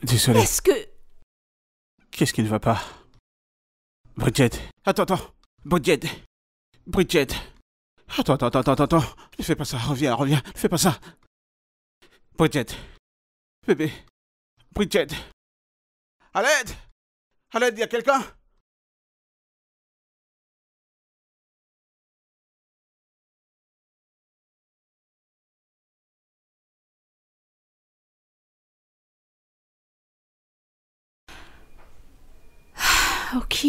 Désolé. Est-ce que... Qu'est-ce qui ne va pas? Bridget. Attends. Bridget. Attends. Ne fais pas ça. Reviens. Ne fais pas ça. Bridget. Bébé. Bridget. À l'aide, y a quelqu'un? Ok.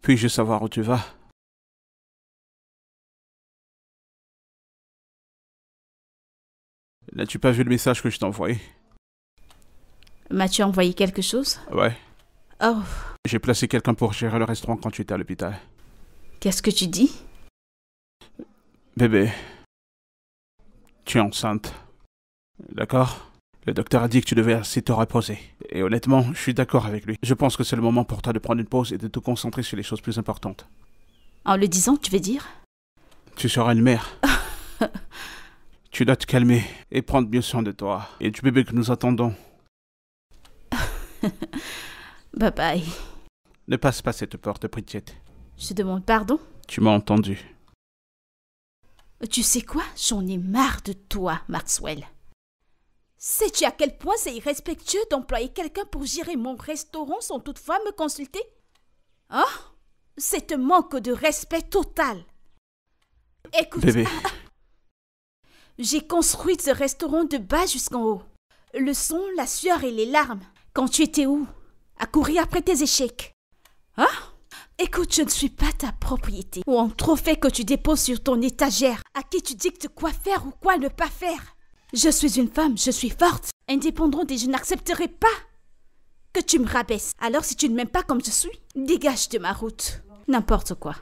Puis-je savoir où tu vas? N'as-tu pas vu le message que je t'ai envoyé? M'as-tu envoyé quelque chose? Ouais. Oh, J'ai placé quelqu'un pour gérer le restaurant quand tu étais à l'hôpital. qu'est-ce que tu dis? Bébé, tu es enceinte. D'accord? Le docteur a dit que tu devais assez te reposer. Et honnêtement, je suis d'accord avec lui. Je pense que c'est le moment pour toi de prendre une pause et de te concentrer sur les choses plus importantes. En le disant, tu veux dire? Tu seras une mère. Tu dois te calmer et prendre bien soin de toi et du bébé que nous attendons. Bye bye. Ne passe pas cette porte, Bridget. Je demande pardon? Tu m'as entendu. Tu sais quoi? J'en ai marre de toi, Maxwell. Sais-tu à quel point c'est irrespectueux d'employer quelqu'un pour gérer mon restaurant sans toutefois me consulter? Hein? C'est un manque de respect total. Écoute, Bébé. J'ai construit ce restaurant de bas jusqu'en haut. Le son, la sueur et les larmes. Quand tu étais où? À courir après tes échecs. Hein? Écoute, je ne suis pas ta propriété ou un trophée que tu déposes sur ton étagère, à qui tu dictes quoi faire ou quoi ne pas faire. Je suis une femme, je suis forte, indépendante et je n'accepterai pas que tu me rabaisses. Alors si tu ne m'aimes pas comme je suis, dégage de ma route. N'importe quoi.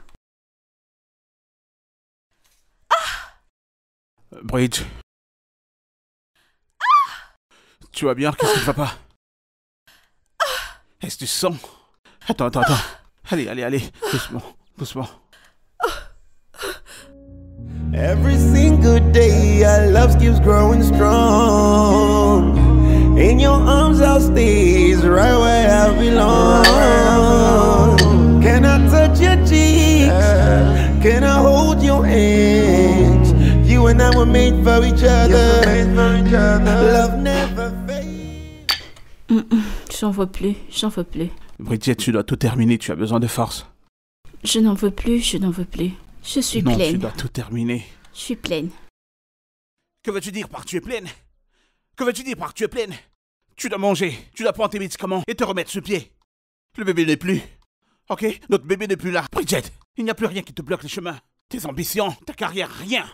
Bridge. Tu vas bien? Qu'est-ce qui ne va pas? Est-ce que tu sens? Attends. Allez. Doucement. Every single day, our love keeps growing strong. In your arms, I'll stay right where I belong. Can I touch your cheeks? Can I hold your hands? You and I were made for each other. Love never fades. J'en veux plus. Bridget, tu dois tout terminer, tu as besoin de force. Je n'en veux plus. Je suis Non, pleine. tu dois tout terminer. Je suis pleine. Que veux-tu dire par tu es pleine? Tu dois manger, tu dois prendre tes médicaments et te remettre sur pied. Le bébé n'est plus. Ok? Notre bébé n'est plus là. Bridget, il n'y a plus rien qui te bloque le chemin. Tes ambitions, ta carrière, rien.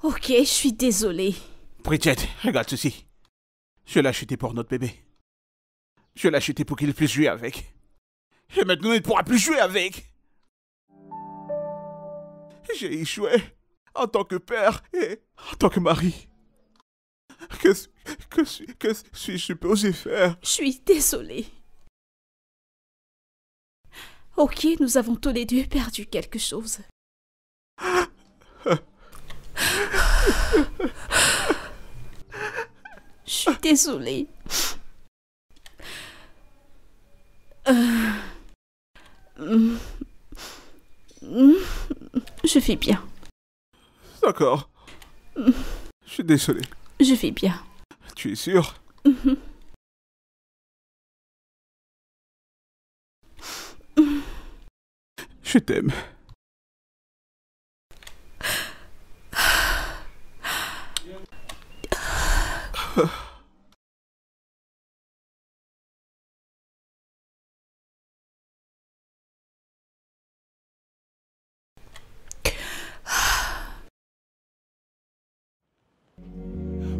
Ok, je suis désolée. Bridget, regarde ceci. Je l'ai acheté pour notre bébé. Je l'ai acheté pour qu'il puisse jouer avec. Et maintenant, il ne pourra plus jouer avec. J'ai échoué en tant que père et en tant que mari. Que suis-je supposé faire? Je suis désolée. Ok, nous avons tous les deux perdu quelque chose. Je suis désolée. vais bien. D'accord. Je suis désolé. Je vais bien. Tu es sûr? Je t'aime.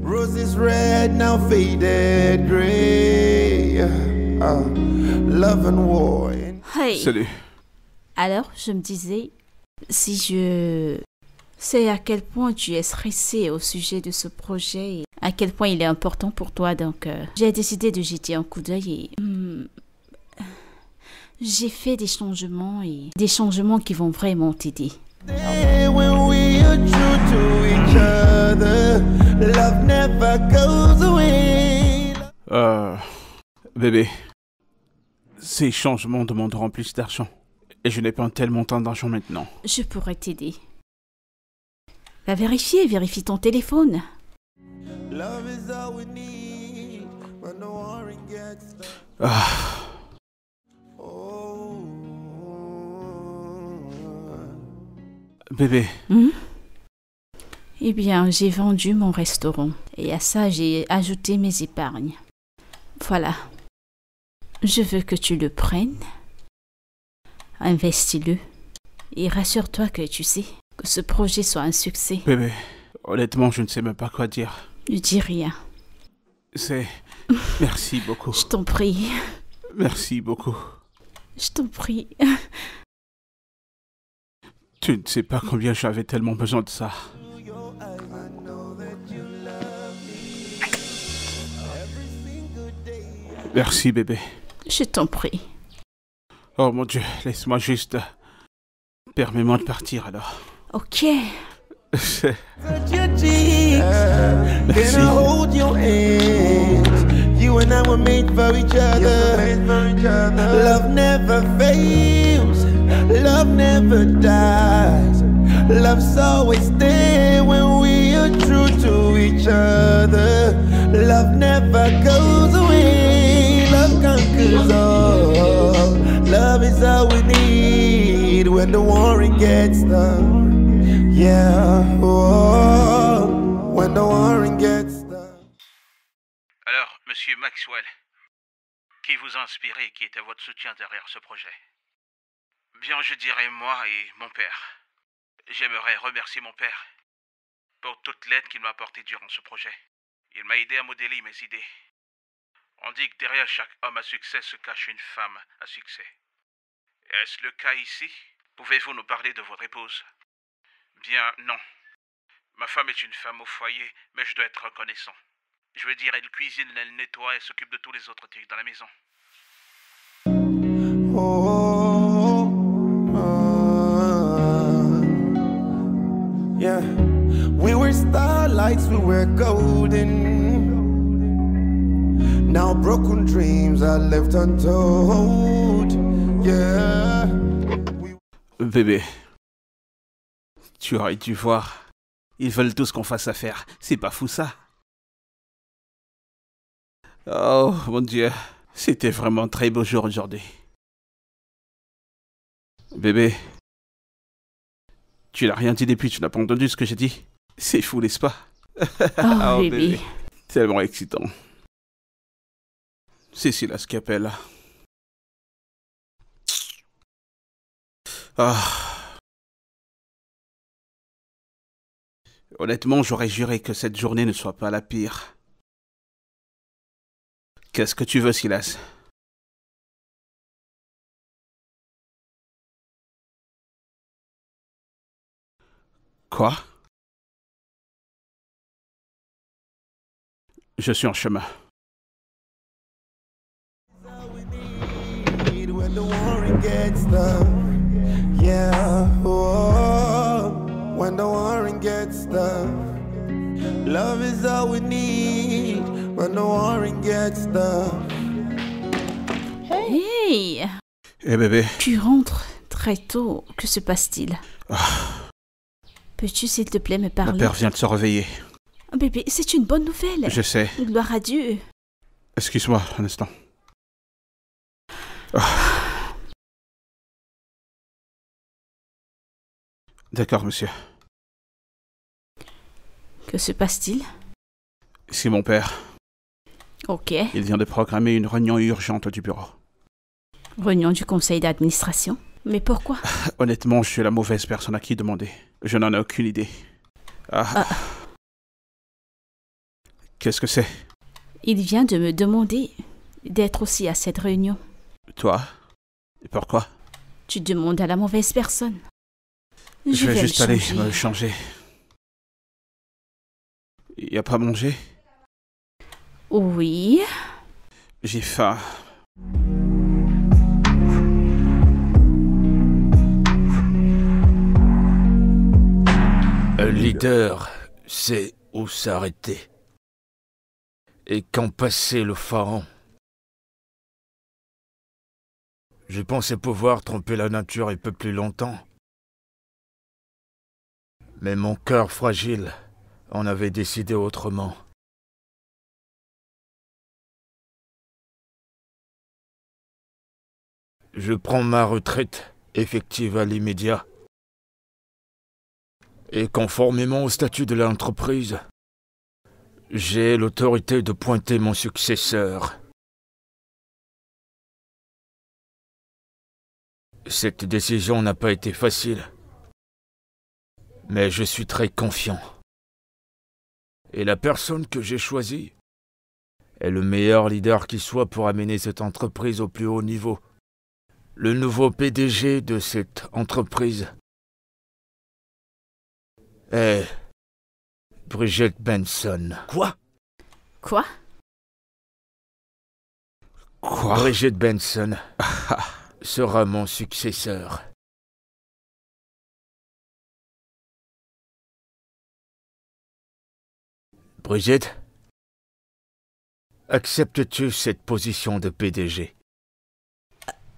Roses red, now faded gray. Love and war. Hey. Salut. Alors, je me disais, si je sais à quel point tu es stressé au sujet de ce projet et à quel point il est important pour toi, donc j'ai décidé de jeter un coup d'œil et j'ai fait des changements qui vont vraiment t'aider. When we are true to each other, love never goes away. Bébé, ces changements demanderont plus d'argent. Et je n'ai pas un tel montant d'argent maintenant. Je pourrais t'aider. Va vérifier, vérifie ton téléphone. Love is all we need when the warring gets tough. Ah, Oh. bébé, Eh bien, j'ai vendu mon restaurant. Et à ça, j'ai ajouté mes épargnes. Voilà. Je veux que tu le prennes. Investis-le. Et rassure-toi que tu sais que ce projet soit un succès. bébé, honnêtement, je ne sais même pas quoi dire. Ne dis rien. C'est... Merci beaucoup. Je t'en prie. Merci beaucoup. Je t'en prie. Tu ne sais pas combien j'avais tellement besoin de ça. Merci, bébé. Je t'en prie. Oh mon Dieu, laisse-moi juste... Permets-moi de partir alors. Ok. Touch your cheeks, can I hold your hands? You and I were made for each other. Love never fails, love never dies. Love's always there when we are true to each other. Love never goes away, love conquers all. Love is all we need when the warring gets tough. Yeah, oh, when the warring gets tough. Alors, monsieur Maxwell, qui vous a inspiré et qui était votre soutien derrière ce projet? Bien, je dirais moi et mon père. J'aimerais remercier mon père pour toute l'aide qu'il m'a apportée durant ce projet. Il m'a aidé à modeler mes idées. On dit que derrière chaque homme à succès se cache une femme à succès. Est-ce le cas ici? Pouvez-vous nous parler de votre épouse? Bien, non. Ma femme est une femme au foyer, mais je dois être reconnaissant. Je veux dire, elle cuisine, elle nettoie, elle s'occupe de tous les autres trucs dans la maison. Oh, yeah. We were starlights, we were golden. Now broken dreams are left untold. Yeah. Bébé, tu aurais dû voir. Ils veulent tous qu'on fasse affaire. C'est pas fou ça? Oh mon Dieu, c'était vraiment un très beau jour aujourd'hui. Bébé, tu n'as rien dit depuis, tu n'as pas entendu ce que j'ai dit? C'est fou, n'est-ce pas? Oh, bébé. Tellement excitant. C'est Silas qui appelle. Ah. Honnêtement, j'aurais juré que cette journée ne soit pas la pire. Qu'est-ce que tu veux, Silas? Quoi? Je suis en chemin. When the warring gets tough, yeah, oh, when the warring gets tough, love is all we need. When the warring gets tough. Hey! Eh bébé, Tu rentres très tôt. Que se passe-t-il? Peux-tu, s'il te plaît, me Mon parler? père vient de se réveiller. Bébé, c'est une bonne nouvelle. Je sais. Gloire à Dieu. Excuse-moi un instant. Ah. D'accord, monsieur. Que se passe-t-il? C'est mon père. Ok. Il vient de programmer une réunion urgente du bureau. Réunion du conseil d'administration. Mais pourquoi? Honnêtement, je suis la mauvaise personne à qui demander. Je n'en ai aucune idée. Ah. Qu'est-ce que c'est? Il vient de me demander d'être aussi à cette réunion. Toi? Et pourquoi? Tu demandes à la mauvaise personne. Je vais juste aller changer. me changer. Y a pas mangé? Oui. J'ai faim. Un leader sait où s'arrêter. Et quand passer le pharaon. Je pensais pouvoir tromper la nature un peu plus longtemps. Mais mon cœur fragile en avait décidé autrement. Je prends ma retraite effective à l'immédiat. Et conformément au statut de l'entreprise, j'ai l'autorité de pointer mon successeur. Cette décision n'a pas été facile, mais je suis très confiant. Et la personne que j'ai choisie est le meilleur leader qui soit pour amener cette entreprise au plus haut niveau. Le nouveau PDG de cette entreprise est Bridget Benson. Quoi? Quoi? Quoi? Bridget Benson sera mon successeur. Bridget, acceptes-tu cette position de PDG?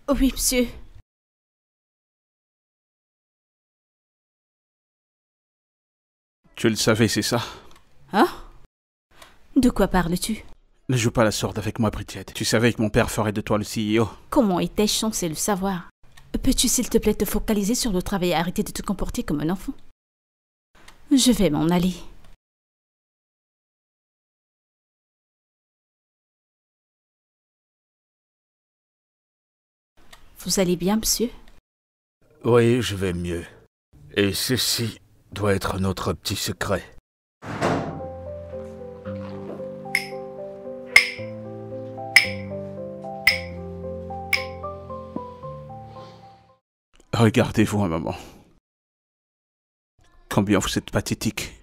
Oui, monsieur. Tu le savais, c'est ça? Hein? De quoi parles-tu? Ne joue pas la sorte avec moi, Bridget. Tu savais que mon père ferait de toi le CEO. Comment étais-je censé le savoir? Peux-tu, s'il te plaît, te focaliser sur le travail et arrêter de te comporter comme un enfant? Je vais m'en aller. Vous allez bien, monsieur? Oui, je vais mieux. Et ceci doit être notre petit secret. Regardez-vous un moment. Combien vous êtes pathétique.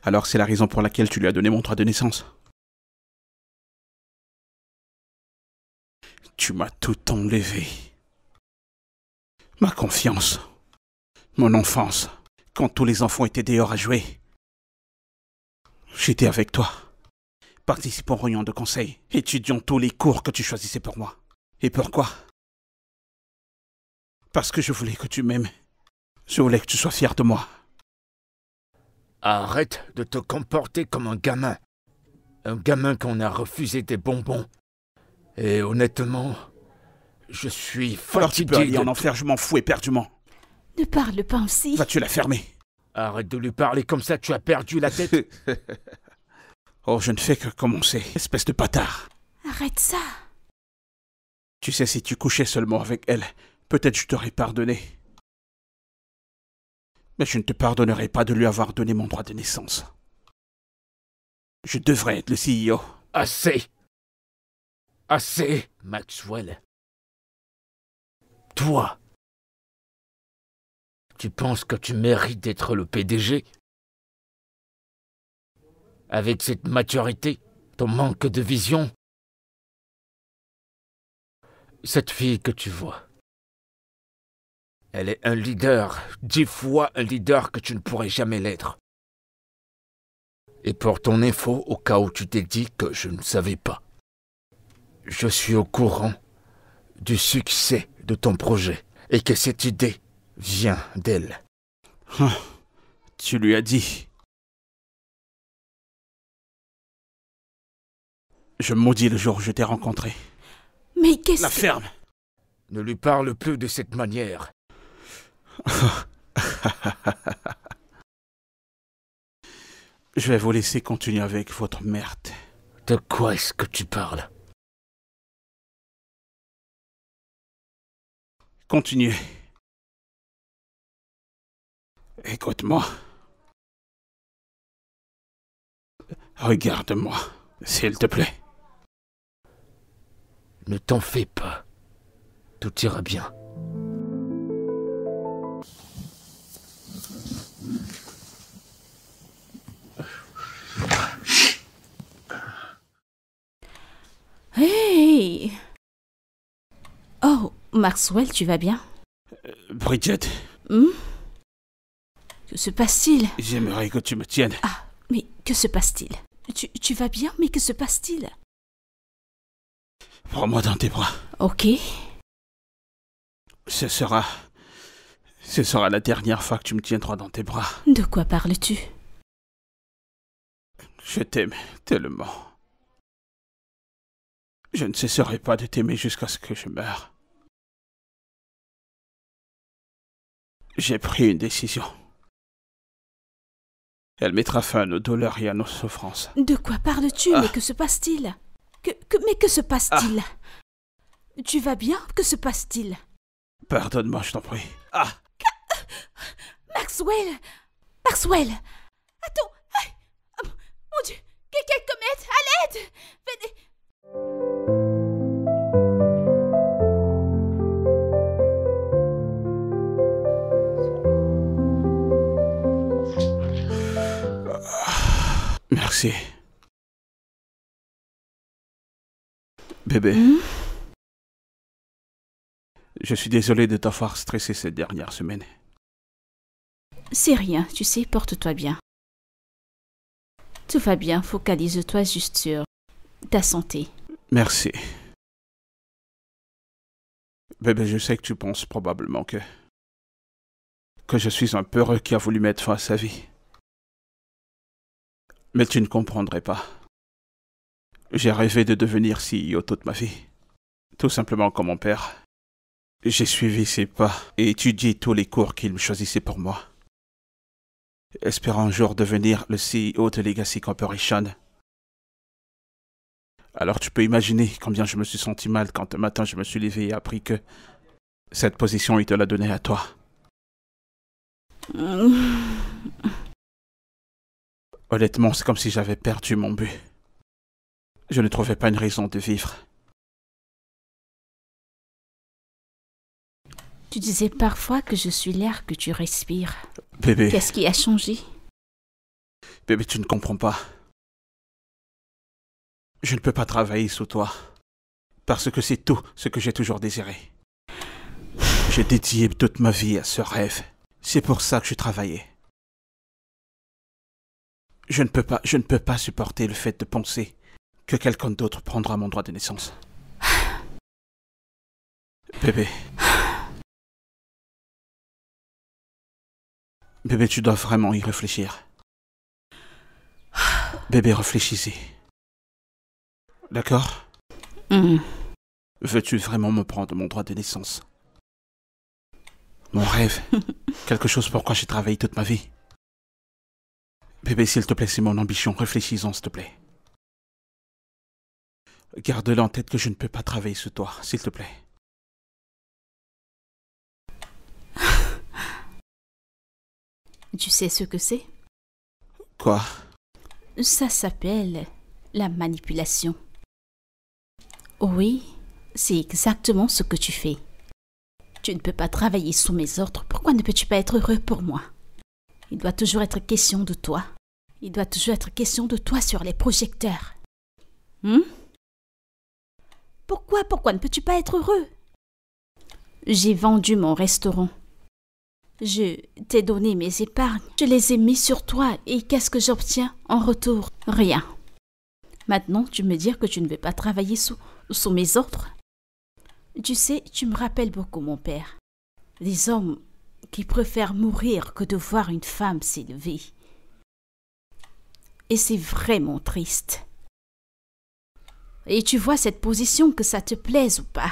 Alors c'est la raison pour laquelle tu lui as donné mon droit de naissance. Tu m'as tout enlevé. Ma confiance. Mon enfance. Quand tous les enfants étaient dehors à jouer. J'étais avec toi. Participant aux réunions de conseil. Étudiant tous les cours que tu choisissais pour moi. Et pourquoi? Parce que je voulais que tu m'aimes. Je voulais que tu sois fier de moi. Arrête de te comporter comme un gamin. Un gamin qu'on a refusé des bonbons. Et honnêtement, je suis fatigué. Alors tu peux aller en enfer, je m'en fous éperdument. Ne parle pas ainsi. Vas-tu la fermer? Arrête de lui parler comme ça, tu as perdu la tête. Oh, je ne fais que commencer, espèce de bâtard. Arrête ça. Tu sais, si tu couchais seulement avec elle, peut-être je t'aurais pardonné. Mais je ne te pardonnerai pas de lui avoir donné mon droit de naissance. Je devrais être le CEO. Assez. Assez, Maxwell. Toi, tu penses que tu mérites d'être le PDG? Avec cette maturité, ton manque de vision, cette fille que tu vois, elle est un leader, 10 fois un leader que tu ne pourrais jamais l'être. Et pour ton info, au cas où tu t'es dit que je ne savais pas, je suis au courant du succès de ton projet et que cette idée vient d'elle. Tu lui as dit. Je maudis le jour où je t'ai rencontré. Mais qu'est-ce La que... ferme. Ne lui parle plus de cette manière. Je vais vous laisser continuer avec votre merde. De quoi est-ce que tu parles? Continuez. Écoute-moi. Regarde-moi, s'il te plaît. Ne t'en fais pas. Tout ira bien. Hey! Oh, Maxwell, tu vas bien? Bridget, Que se passe-t-il? j'aimerais que tu me tiennes. Ah, mais que se passe-t-il? Tu vas bien, mais que se passe-t-il? Prends-moi dans tes bras. Ok. Ce sera la dernière fois que tu me tiendras dans tes bras. De quoi parles-tu? Je t'aime tellement. Je ne cesserai pas de t'aimer jusqu'à ce que je meure. J'ai pris une décision. Elle mettra fin à nos douleurs et à nos souffrances. De quoi parles-tu? Mais que se passe-t-il? Mais que se passe-t-il? Tu vas bien? Que se passe-t-il? Pardonne-moi, je t'en prie. Maxwell! Maxwell! Attends! Mon Dieu! Quelqu'un m'aide! À l'aide! Venez! Merci. Bébé. Je suis désolé de t'avoir stressé cette dernière semaine. C'est rien, tu sais, porte-toi bien. Tout va bien, focalise-toi juste sur ta santé. Merci. Bébé, je sais que tu penses probablement que je suis un peureux qui a voulu mettre fin à sa vie. Mais tu ne comprendrais pas. J'ai rêvé de devenir CEO toute ma vie. Tout simplement comme mon père. J'ai suivi ses pas et étudié tous les cours qu'il me choisissait pour moi. Espérant un jour devenir le CEO de Legacy Corporation. Alors tu peux imaginer combien je me suis senti mal quand un matin je me suis levé et appris que cette position, il te l'a donnée à toi. Honnêtement, c'est comme si j'avais perdu mon but. Je ne trouvais pas une raison de vivre. Tu disais parfois que je suis l'air que tu respires. Bébé, Qu'est-ce qui a changé? bébé, tu ne comprends pas. Je ne peux pas travailler sous toi. Parce que c'est tout ce que j'ai toujours désiré. J'ai dédié toute ma vie à ce rêve. C'est pour ça que je travaillais. Je ne peux pas supporter le fait de penser que quelqu'un d'autre prendra mon droit de naissance. Bébé. Bébé, tu dois vraiment y réfléchir. Bébé, réfléchis-y. D'accord? Veux-tu vraiment me prendre mon droit de naissance? Mon rêve. Quelque chose pour quoi j'ai travaillé toute ma vie. Bébé, s'il te plaît, c'est mon ambition. Réfléchis-en, s'il te plaît. Garde-le en tête que je ne peux pas travailler sur toi, s'il te plaît. Tu sais ce que c'est? Quoi? Ça s'appelle la manipulation. Oui, c'est exactement ce que tu fais. Tu ne peux pas travailler sous mes ordres. Pourquoi ne peux-tu pas être heureux pour moi? Il doit toujours être question de toi. Il doit toujours être question de toi sur les projecteurs. Pourquoi ne peux-tu pas être heureux? J'ai vendu mon restaurant. Je t'ai donné mes épargnes. Je les ai mis sur toi. Et qu'est-ce que j'obtiens en retour? Rien. Maintenant, tu me dis que tu ne veux pas travailler sous mes ordres? Tu sais, tu me rappelles beaucoup mon père. Des hommes qui préfère mourir que de voir une femme s'élever. Et c'est vraiment triste. Et tu vois cette position, que ça te plaise ou pas.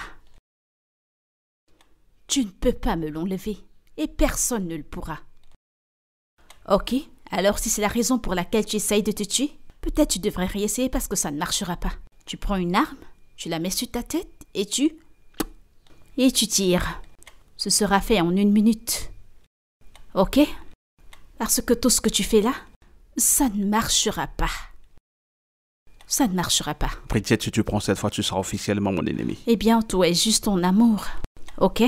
Tu ne peux pas me l'enlever, et personne ne le pourra. Ok, alors si c'est la raison pour laquelle tu essayes de te tuer, peut-être tu devrais réessayer parce que ça ne marchera pas. Tu prends une arme, tu la mets sur ta tête, et tu tires. Ce sera fait en 1 minute. Ok? Parce que tout ce que tu fais là, ça ne marchera pas. Ça ne marchera pas. Bridget, si tu prends cette fois, tu seras officiellement mon ennemi. Eh bien, tout est juste ton amour. Ok?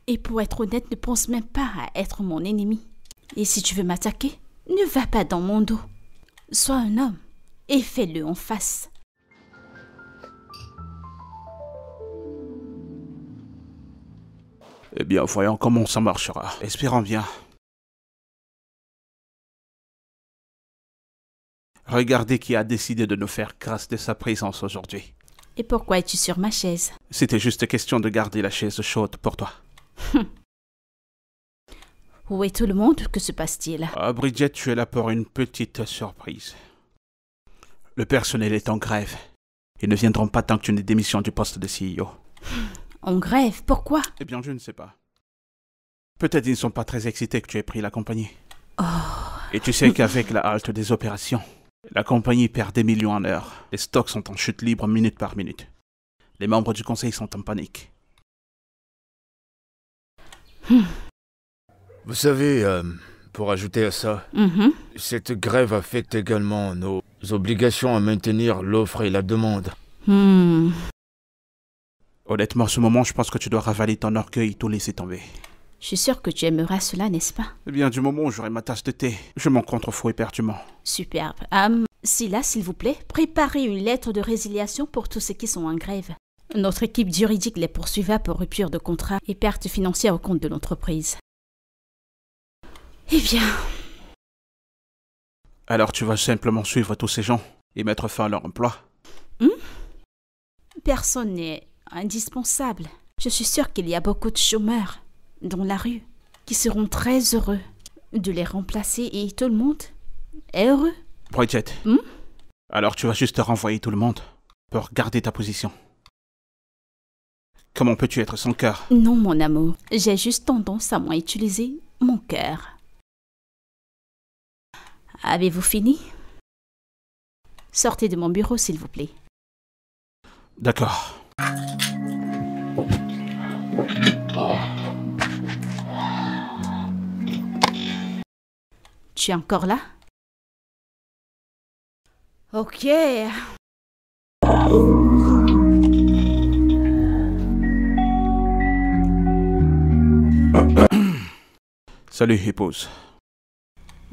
Et pour être honnête, ne pense même pas à être mon ennemi. Et si tu veux m'attaquer, ne va pas dans mon dos. Sois un homme et fais-le en face. Eh bien, voyons comment ça marchera. Espérons bien. Regardez qui a décidé de nous faire grâce de sa présence aujourd'hui. Et pourquoi es-tu sur ma chaise? C'était juste question de garder la chaise chaude pour toi. Où est tout le monde? Que se passe-t-il? Ah, Bridget, tu es là pour une petite surprise. Le personnel est en grève. Ils ne viendront pas tant que tu n'aies démission du poste de CEO. En grève? Pourquoi? Eh bien, je ne sais pas. Peut-être ils ne sont pas très excités que tu aies pris la compagnie. Oh. Et tu sais qu'avec la halte des opérations, la compagnie perd des millions en heure. Les stocks sont en chute libre minute par minute. Les membres du conseil sont en panique. Vous savez, pour ajouter à ça, cette grève affecte également nos obligations à maintenir l'offre et la demande. Honnêtement, à ce moment, je pense que tu dois ravaler ton orgueil et tout laisser tomber. Je suis sûre que tu aimeras cela, n'est-ce pas? Eh bien, du moment où j'aurai ma tasse de thé, je m'en contrefous éperdument. Superbe. Scylla, s'il vous plaît, préparez une lettre de résiliation pour tous ceux qui sont en grève. Notre équipe juridique les poursuivra pour rupture de contrat et pertes financières au compte de l'entreprise. Eh bien... Alors tu vas simplement suivre tous ces gens et mettre fin à leur emploi? Personne n'est indispensable. Je suis sûre qu'il y a beaucoup de chômeurs dans la rue qui seront très heureux de les remplacer et tout le monde est heureux. Bridget, alors tu vas juste renvoyer tout le monde pour garder ta position. Comment peux-tu être sans cœur? Non, mon amour, j'ai juste tendance à moins utiliser mon cœur. Avez-vous fini? Sortez de mon bureau, s'il vous plaît. D'accord. Tu es encore là? Ok. Salut, épouse.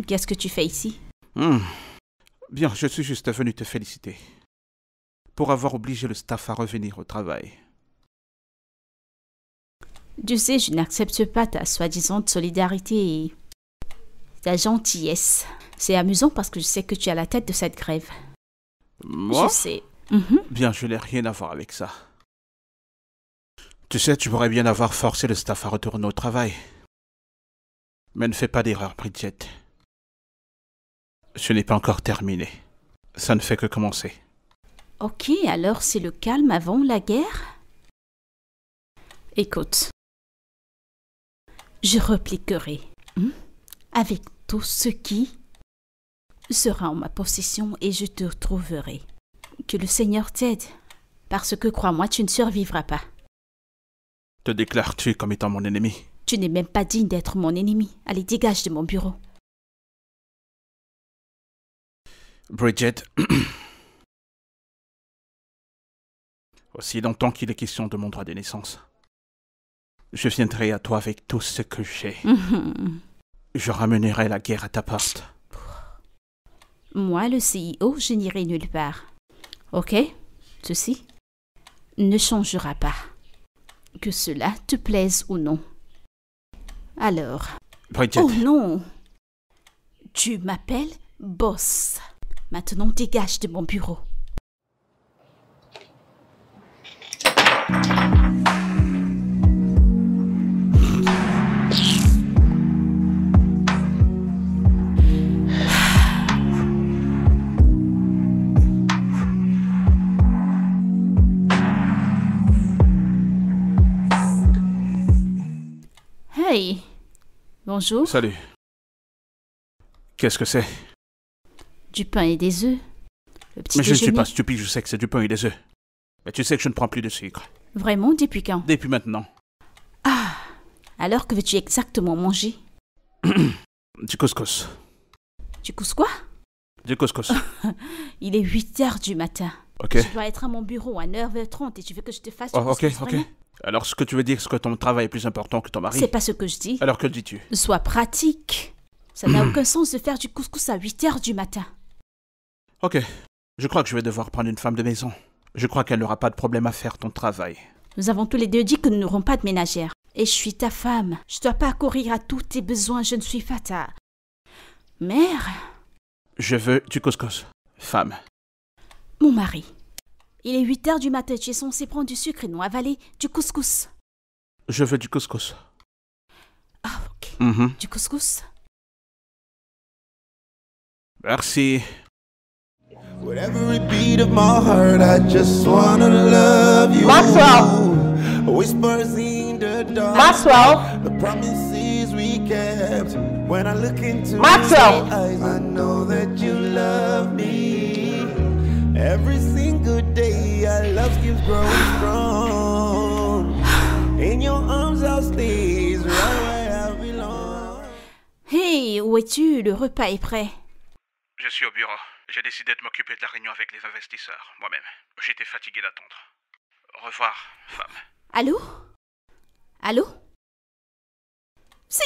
Qu'est-ce que tu fais ici? Bien, je suis juste venu te féliciter pour avoir obligé le staff à revenir au travail. Tu sais, je n'accepte pas ta soi-disant solidarité et ta gentillesse. C'est amusant parce que je sais que tu es à la tête de cette grève. Moi? Je sais. Bien, je n'ai rien à voir avec ça. Tu sais, tu pourrais bien avoir forcé le staff à retourner au travail. Mais ne fais pas d'erreur, Bridget. Ce n'est pas encore terminé. Ça ne fait que commencer. Ok, alors c'est le calme avant la guerre? Écoute, je répliquerai avec tout ce qui sera en ma possession et je te trouverai. Que le Seigneur t'aide, parce que crois-moi, tu ne survivras pas. Te déclares-tu comme étant mon ennemi? Tu n'es même pas digne d'être mon ennemi. Allez, dégage de mon bureau. Bridget, aussi longtemps qu'il est question de mon droit de naissance, je viendrai à toi avec tout ce que j'ai. Je ramènerai la guerre à ta porte. Moi, le CEO, je n'irai nulle part. Ok? Ceci ne changera pas. Que cela te plaise ou non. Alors... Bridget. Oh non! Tu m'appelles boss. Maintenant, dégage de mon bureau. Hey! Bonjour. Salut. Qu'est-ce que c'est? Du pain et des œufs. Le petit Mais je ne suis déjeuner. pas stupide, je sais que c'est du pain et des œufs. Mais tu sais que je ne prends plus de sucre. Vraiment, depuis quand? Depuis maintenant. Alors que veux-tu exactement manger? Du couscous. Du couscous? Du couscous. Il est 8h du matin. Ok. Je dois être à mon bureau à 9h30 et tu veux que je te fasse du Oh, ok, couscous, ok. vraiment? Alors ce que tu veux dire, c'est que ton travail est plus important que ton mari. C'est pas ce que je dis. Alors que dis-tu? Sois pratique. Ça n'a aucun sens de faire du couscous à 8h du matin. Ok. Je crois que je vais devoir prendre une femme de maison. Je crois qu'elle n'aura pas de problème à faire ton travail. Nous avons tous les deux dit que nous n'aurons pas de ménagère. Et je suis ta femme. Je dois pas accourir à tous tes besoins. Je ne suis pas ta mère. Je veux du couscous. Femme. Mon mari. Il est 8h du matin. Tu es censé prendre du sucre et non avaler du couscous. Je veux du couscous. Ah, ok. Mhm. Du couscous? Merci. With every beat of my heart, I just wanna love you. Maxwell. Whispers in the dark. Maxwell. The promises we kept. When I look into Maxwell. your eyes, I know that you love me. Every single day, our love keeps growing strong. In your arms, I'll stay right where I belong. Hey, où es-tu? Le repas est prêt. Je suis au bureau. J'ai décidé de m'occuper de la réunion avec les investisseurs, moi-même. J'étais fatigué d'attendre. Au revoir, femme. Allô? Allô? Si.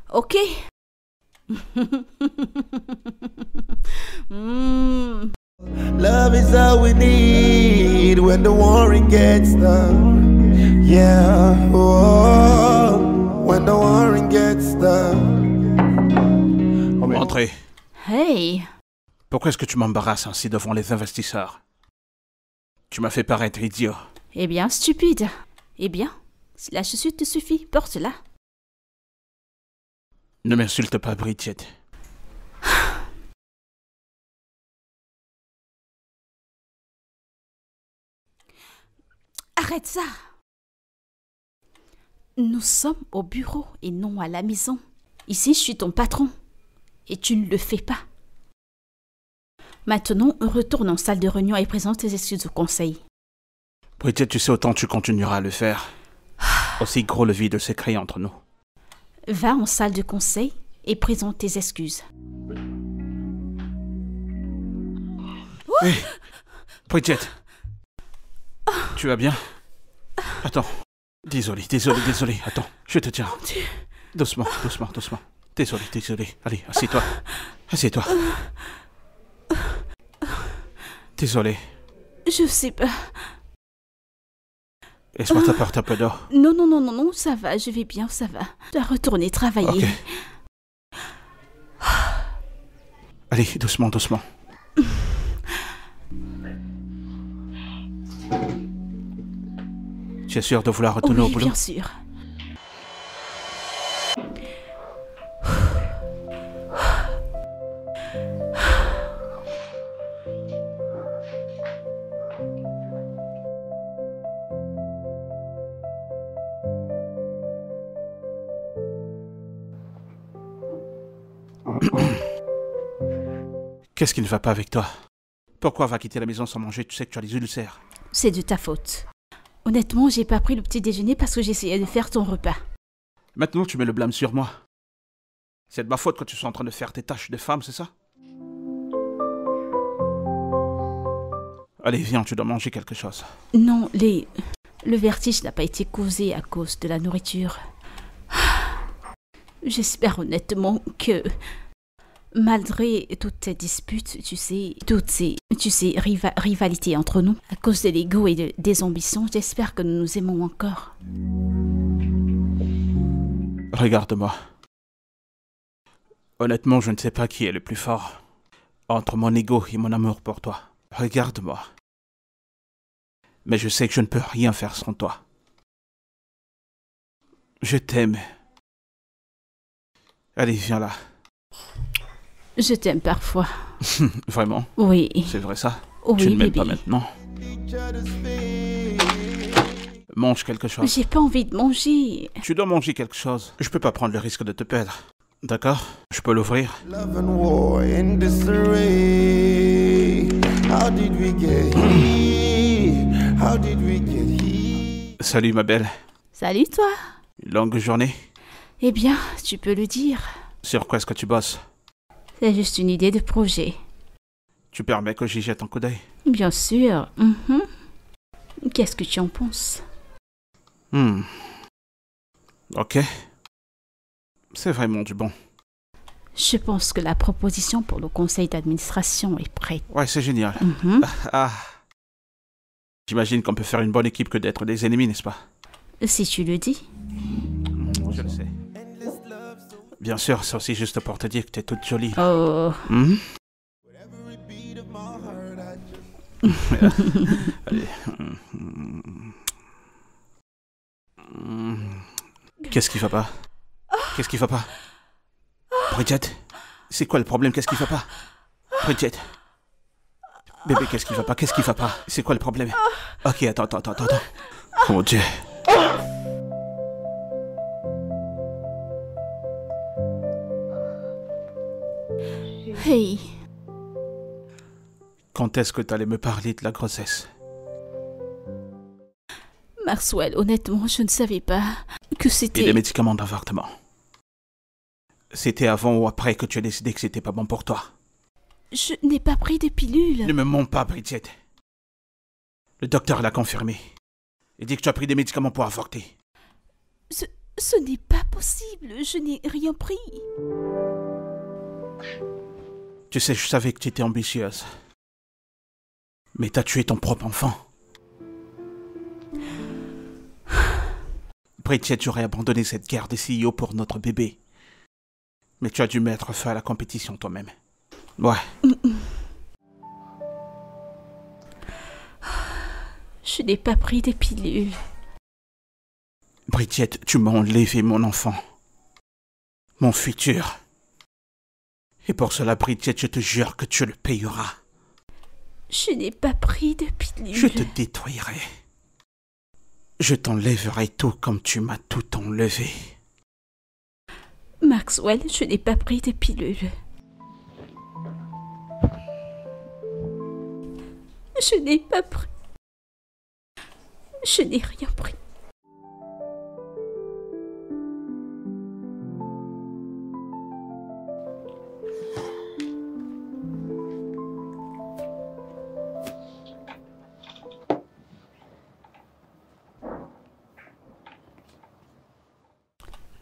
Ok. Hmm. Love is all we need when the warring gets tough. Yeah, oh, when the warring gets tough. Entrez. Hey. Pourquoi est-ce que tu m'embarrasses ainsi devant les investisseurs? Tu m'as fait paraître idiot. Eh bien, stupide. Eh bien, si la chaussure te suffit, porte-la. Ne m'insulte pas, Bridget. Arrête ça. Nous sommes au bureau et non à la maison. Ici, je suis ton patron. Et tu ne le fais pas. Maintenant, retourne en salle de réunion et présente tes excuses au conseil. Bridget, tu sais, autant tu continueras à le faire, aussi gros le vide se crée entre nous. Va en salle de conseil et présente tes excuses. Hey, Bridget. Tu vas bien? Attends. Désolé. Attends, je te tiens. Doucement. Désolé. Allez, assieds-toi. Désolé. Je sais pas. Laisse-moi t'apporter un peu d'eau. Non, ça va, je vais bien, ça va. Je dois retourner travailler. Ok. Allez, doucement. Tu es sûr de vouloir retourner au Oui, boulot? bien sûr. Qu'est-ce qui ne va pas avec toi? Pourquoi va quitter la maison sans manger? Tu sais que tu as les ulcères. C'est de ta faute. Honnêtement, j'ai pas pris le petit déjeuner parce que j'essayais de faire ton repas. Maintenant, tu mets le blâme sur moi. C'est de ma faute que tu sois en train de faire tes tâches de femme, c'est ça? Allez, viens, tu dois manger quelque chose. Non, le vertige n'a pas été causé à cause de la nourriture. J'espère honnêtement que, malgré toutes ces disputes, toutes ces rivalités entre nous, à cause de l'ego et des ambitions, j'espère que nous nous aimons encore. Regarde-moi. Honnêtement, je ne sais pas qui est le plus fort entre mon ego et mon amour pour toi. Regarde-moi. Mais je sais que je ne peux rien faire sans toi. Je t'aime. Allez, viens là. Je t'aime parfois. Vraiment? Oui. C'est vrai ça? Oui, Tu ne m'aimes bébé. pas maintenant? Each other's face. Mange quelque chose. J'ai pas envie de manger. Tu dois manger quelque chose. Je peux pas prendre le risque de te perdre. D'accord? Je peux l'ouvrir? Love and war in disarray. How did we get here? How did we get here? Salut ma belle. Salut toi. Une longue journée. Eh bien, tu peux le dire. Sur quoi est-ce que tu bosses? C'est juste une idée de projet. Tu permets que j'y jette un coup d'œil? Bien sûr. Qu'est-ce que tu en penses? Ok. C'est vraiment du bon. Je pense que la proposition pour le conseil d'administration est prête. Ouais, c'est génial. Ah. J'imagine qu'on peut faire une bonne équipe que d'être des ennemis, n'est-ce pas? Si tu le dis. Je le sais. Bien sûr, c'est aussi juste pour te dire que t'es toute jolie. Oh. Every beat of my heart, I just Allez. Qu'est-ce qui va pas? Qu'est-ce qui va pas? Bridget? C'est quoi le problème? Qu'est-ce qui va pas? Bridget? Bébé, qu'est-ce qui va pas? Qu'est-ce qui va pas? C'est quoi le problème? Ok, attends. Oh mon Dieu. Hey. Quand est-ce que t'allais me parler de la grossesse? Maxwell, honnêtement, je ne savais pas que Et c'était... les médicaments d'avortement? C'était avant ou après que tu as décidé que c'était pas bon pour toi? Je n'ai pas pris de pilule. Ne me mens pas, Bridget. Le docteur l'a confirmé. Il dit que tu as pris des médicaments pour avorter. Ce n'est pas possible. Je n'ai rien pris. Tu sais, je savais que tu étais ambitieuse. Mais t'as tué ton propre enfant. Bridget, j'aurais abandonné cette guerre de CEO pour notre bébé. Mais tu as dû mettre fin à la compétition toi-même. Ouais. Je n'ai pas pris de pilule. Bridget, tu m'as enlevé mon enfant. Mon futur. Et pour cela, Bridget, je te jure que tu le payeras. Je n'ai pas pris de pilule. Je te détruirai. Je t'enlèverai tout comme tu m'as tout enlevé. Maxwell, je n'ai pas pris de pilule. Je n'ai pas pris. Je n'ai rien pris.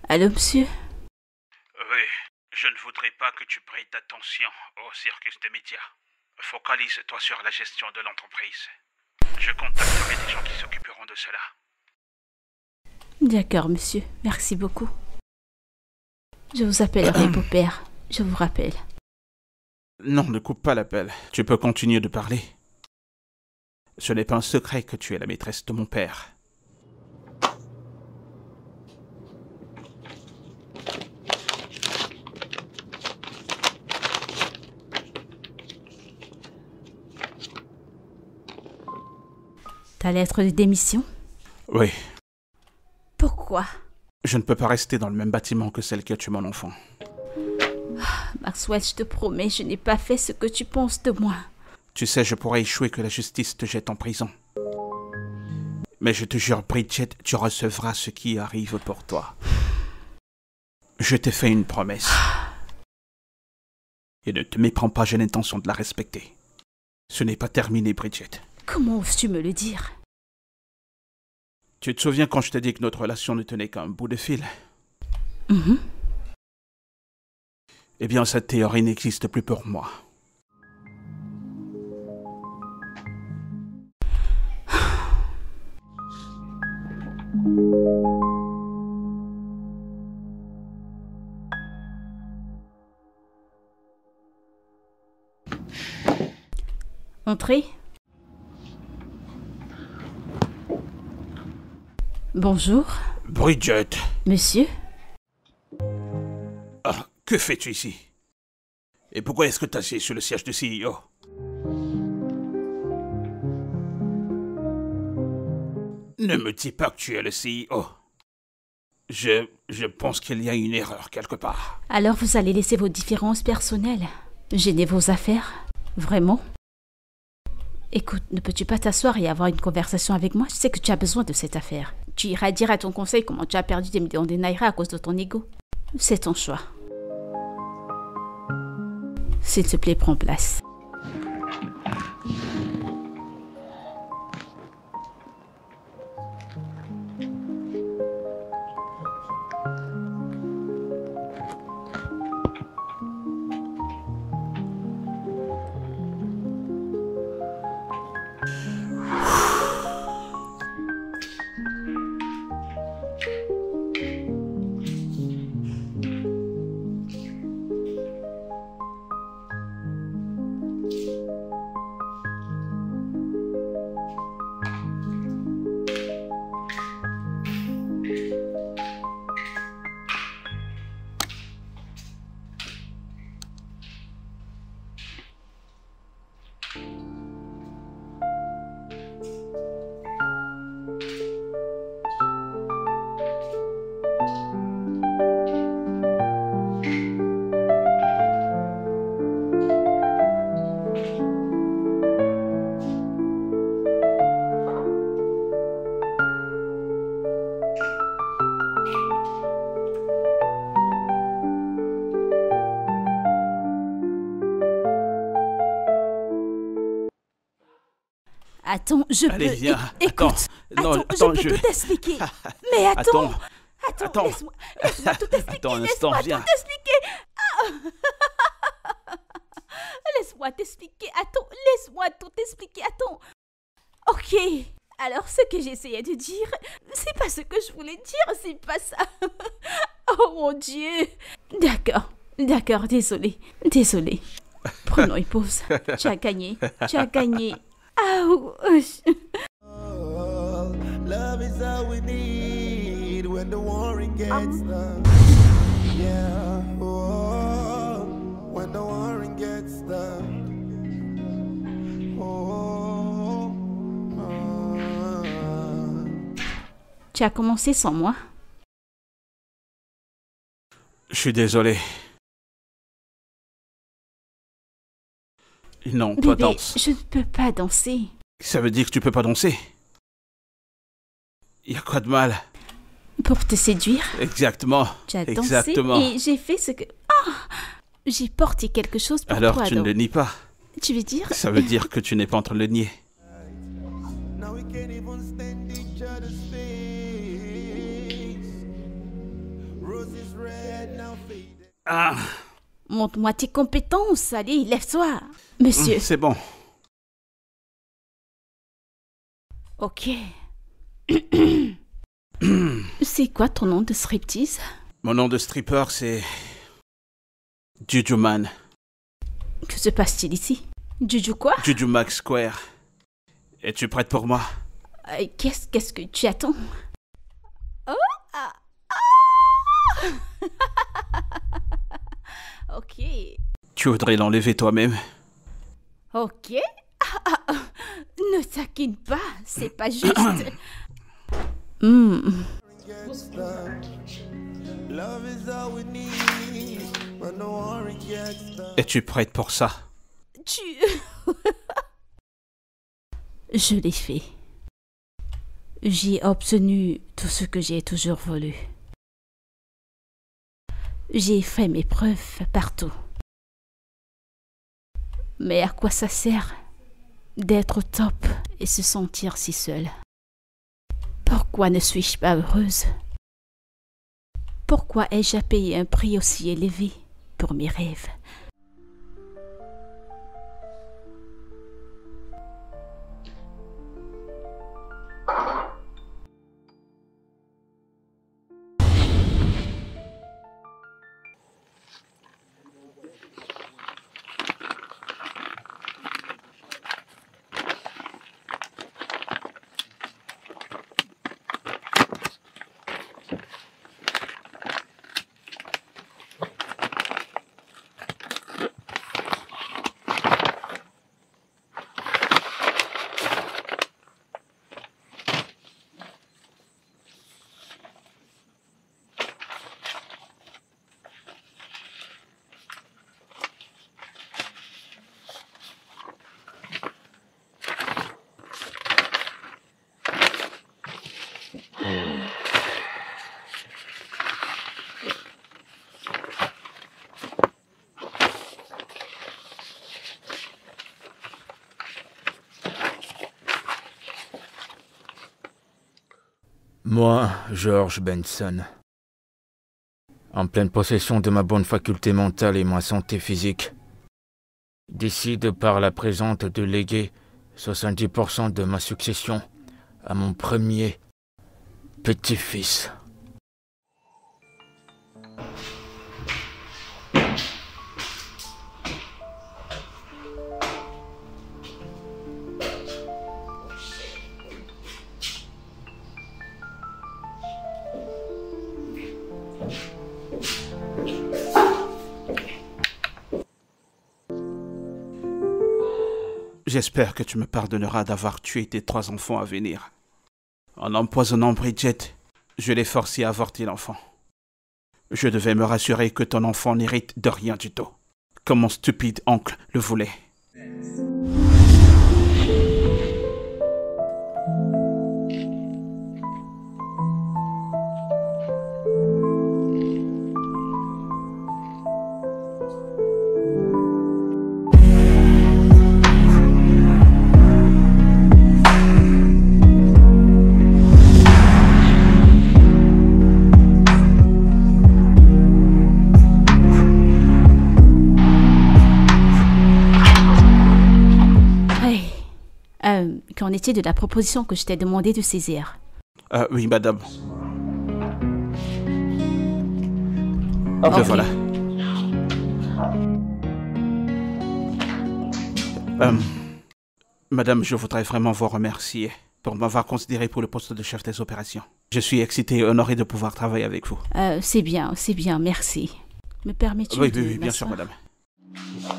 Allô, monsieur? Oui, je ne voudrais pas que tu prêtes attention au circus des médias. Focalise-toi sur la gestion de l'entreprise. Je contacterai des gens qui s'occuperont de cela. D'accord, monsieur. Merci beaucoup. Je vous appellerai beau-père. Je vous rappelle. Non, ne coupe pas l'appel. Tu peux continuer de parler. Ce n'est pas un secret que tu es la maîtresse de mon père. Ta lettre de démission? Oui, Pourquoi? je ne peux pas rester dans le même bâtiment que celle qui a tué mon enfant. Maxwell, je te promets, je n'ai pas fait ce que tu penses de moi. Tu sais, je pourrais échouer que la justice te jette en prison. Mais je te jure, Bridget, tu recevras ce qui arrive pour toi. Je t'ai fait une promesse. Et ne te méprends pas, j'ai l'intention de la respecter. Ce n'est pas terminé, Bridget. Comment oses-tu me le dire? Tu te souviens quand je t'ai dit que notre relation ne tenait qu'à un bout de fil? Eh bien, cette théorie n'existe plus pour moi. Entrez. Bonjour, Bridget! monsieur. Ah, que fais-tu ici? Et pourquoi est-ce que tu es assis sur le siège de CEO? Ne me dis pas que tu es le CEO. Je pense qu'il y a une erreur quelque part. Alors vous allez laisser vos différences personnelles gêner vos affaires? Vraiment? Écoute, ne peux-tu pas t'asseoir et avoir une conversation avec moi? Je sais que tu as besoin de cette affaire. Tu iras dire à ton conseil comment tu as perdu des millions de naira à cause de ton ego. C'est ton choix. S'il te plaît, prends place. Attends, je Allez, peux... viens. Écoute, Attends, non, attends, attends, je peux tout expliquer. Mais attends, Attends. laisse-moi tout expliquer. Attends un instant, Laisse-moi viens. tout expliquer. Laisse-moi t'expliquer. Attends, laisse-moi tout expliquer. Attends. Ok. Alors, ce que j'essayais de dire, c'est pas ce que je voulais dire, c'est pas ça. Oh mon Dieu. D'accord, désolé. Prenons une pause. Tu as gagné. Oh, love is all we need when the warring gets tough. Yeah, oh, when the warring gets tough. Oh, Tu as commencé sans moi? Je suis désolé. Non, toi Bébé, danse. je ne peux pas danser. Ça veut dire que tu peux pas danser? Y a quoi de mal? Pour te séduire, Exactement. tu as dansé Exactement. et j'ai fait ce que... J'ai porté quelque chose pour Alors toi, tu ne donc. le nies pas. Tu veux dire... Ça veut dire que tu n'es pas en train de le nier. now we can't even stand each other's face. Roses red, now faded. Ah, Montre-moi tes compétences, allez, lève-toi. Monsieur, c'est bon. ok. C'est quoi ton nom de striptease? Mon nom de stripper, c'est... Juju Man. Que se passe-t-il ici? Juju quoi? Juju Max Square. Es-tu prête pour moi? Qu'est-ce que tu attends? Oh, ok. Tu voudrais l'enlever toi-même? Ok. Ne taquine pas, c'est pas juste. Gets tough. Love is all we need when the warring gets tough. Es-tu prête pour ça? Je l'ai fait. J'ai obtenu tout ce que j'ai toujours voulu. J'ai fait mes preuves partout. Mais à quoi ça sert d'être au top et se sentir si seule? Pourquoi ne suis-je pas heureuse? Pourquoi ai-je à payer un prix aussi élevé pour mes rêves? Moi, George Benson, en pleine possession de ma bonne faculté mentale et ma santé physique, décide par la présente de léguer 70% de ma succession à mon premier petit-fils. J'espère que tu me pardonneras d'avoir tué tes 3 enfants à venir. En empoisonnant Bridget, je l'ai forcé à avorter l'enfant. Je devais me rassurer que ton enfant n'hérite de rien du tout, comme mon stupide oncle le voulait. Qu'en est-il de la proposition que je t'ai demandé de saisir? Oui, madame. Ok. Le voilà. Madame, je voudrais vraiment vous remercier pour m'avoir considéré pour le poste de chef des opérations. Je suis excité et honoré de pouvoir travailler avec vous. C'est bien, merci. Me permets-tu Oui, de oui, bien sûr, m'asseoir? madame.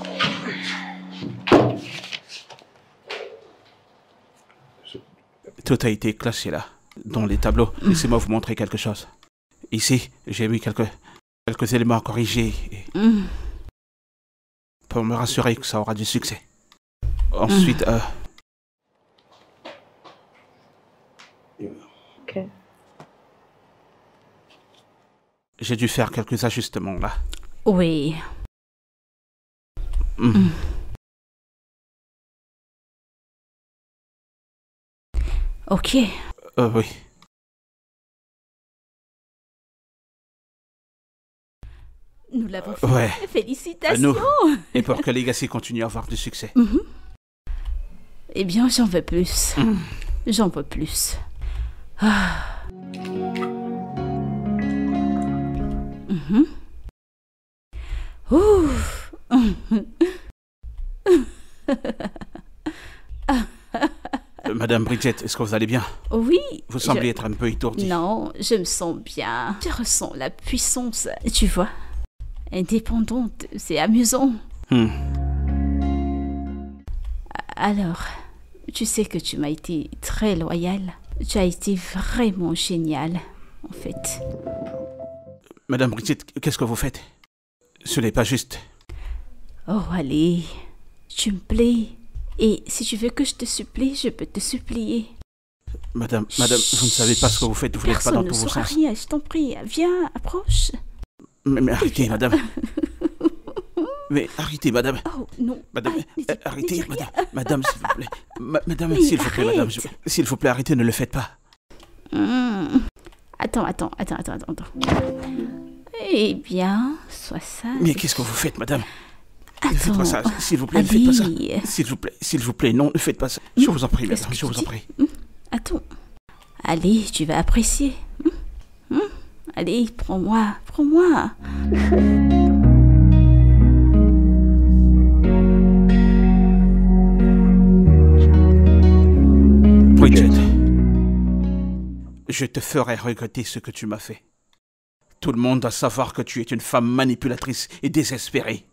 Tout a été classé là, dans les tableaux. Laissez-moi vous montrer quelque chose. Ici, j'ai mis quelques éléments à corriger pour me rassurer que ça aura du succès. Ensuite, Ok. j'ai dû faire quelques ajustements là. Oui. Ok. Oui. Nous l'avons fait. Ouais. Félicitations. Et pour que Legacy continue à avoir du succès. Eh bien, j'en veux plus. J'en veux plus. Ah. Ouf. Madame Bridget, est-ce que vous allez bien? Oui. Vous semblez être un peu étourdie. Non, je me sens bien. Je ressens la puissance, tu vois. Indépendante, c'est amusant. Alors, tu sais que tu m'as été très loyale. Tu as été vraiment géniale, en fait. Madame Bridget, qu'est-ce que vous faites? Ce n'est pas juste. Oh, allez, tu me plais. Et si tu veux que je te supplie, je peux te supplier. Madame, vous ne savez pas ce que vous faites, vous n'êtes pas dans tous vos Personne ne sens. saura rien, je t'en prie. Viens, approche. Mais arrêtez, madame. Mais arrêtez, madame. Oh, non. Madame, arrêtez, dis madame. rien. Madame, s'il vous plaît. Madame, Mais s'il vous plaît, madame. arrête. S'il vous plaît, arrêtez, ne le faites pas. Attends. Eh bien, sois sage. Mais qu'est-ce que vous faites, madame? Ne Attends. faites pas ça, s'il vous plaît, ne faites pas ça. Allez. S'il vous plaît, non, ne faites pas ça. Je vous en prie, Qu'est-ce madame, que je tu vous en dis? prie. Attends. Allez, tu vas apprécier. Allez, prends-moi. Bridget, je te ferai regretter ce que tu m'as fait. Tout le monde doit savoir que tu es une femme manipulatrice et désespérée.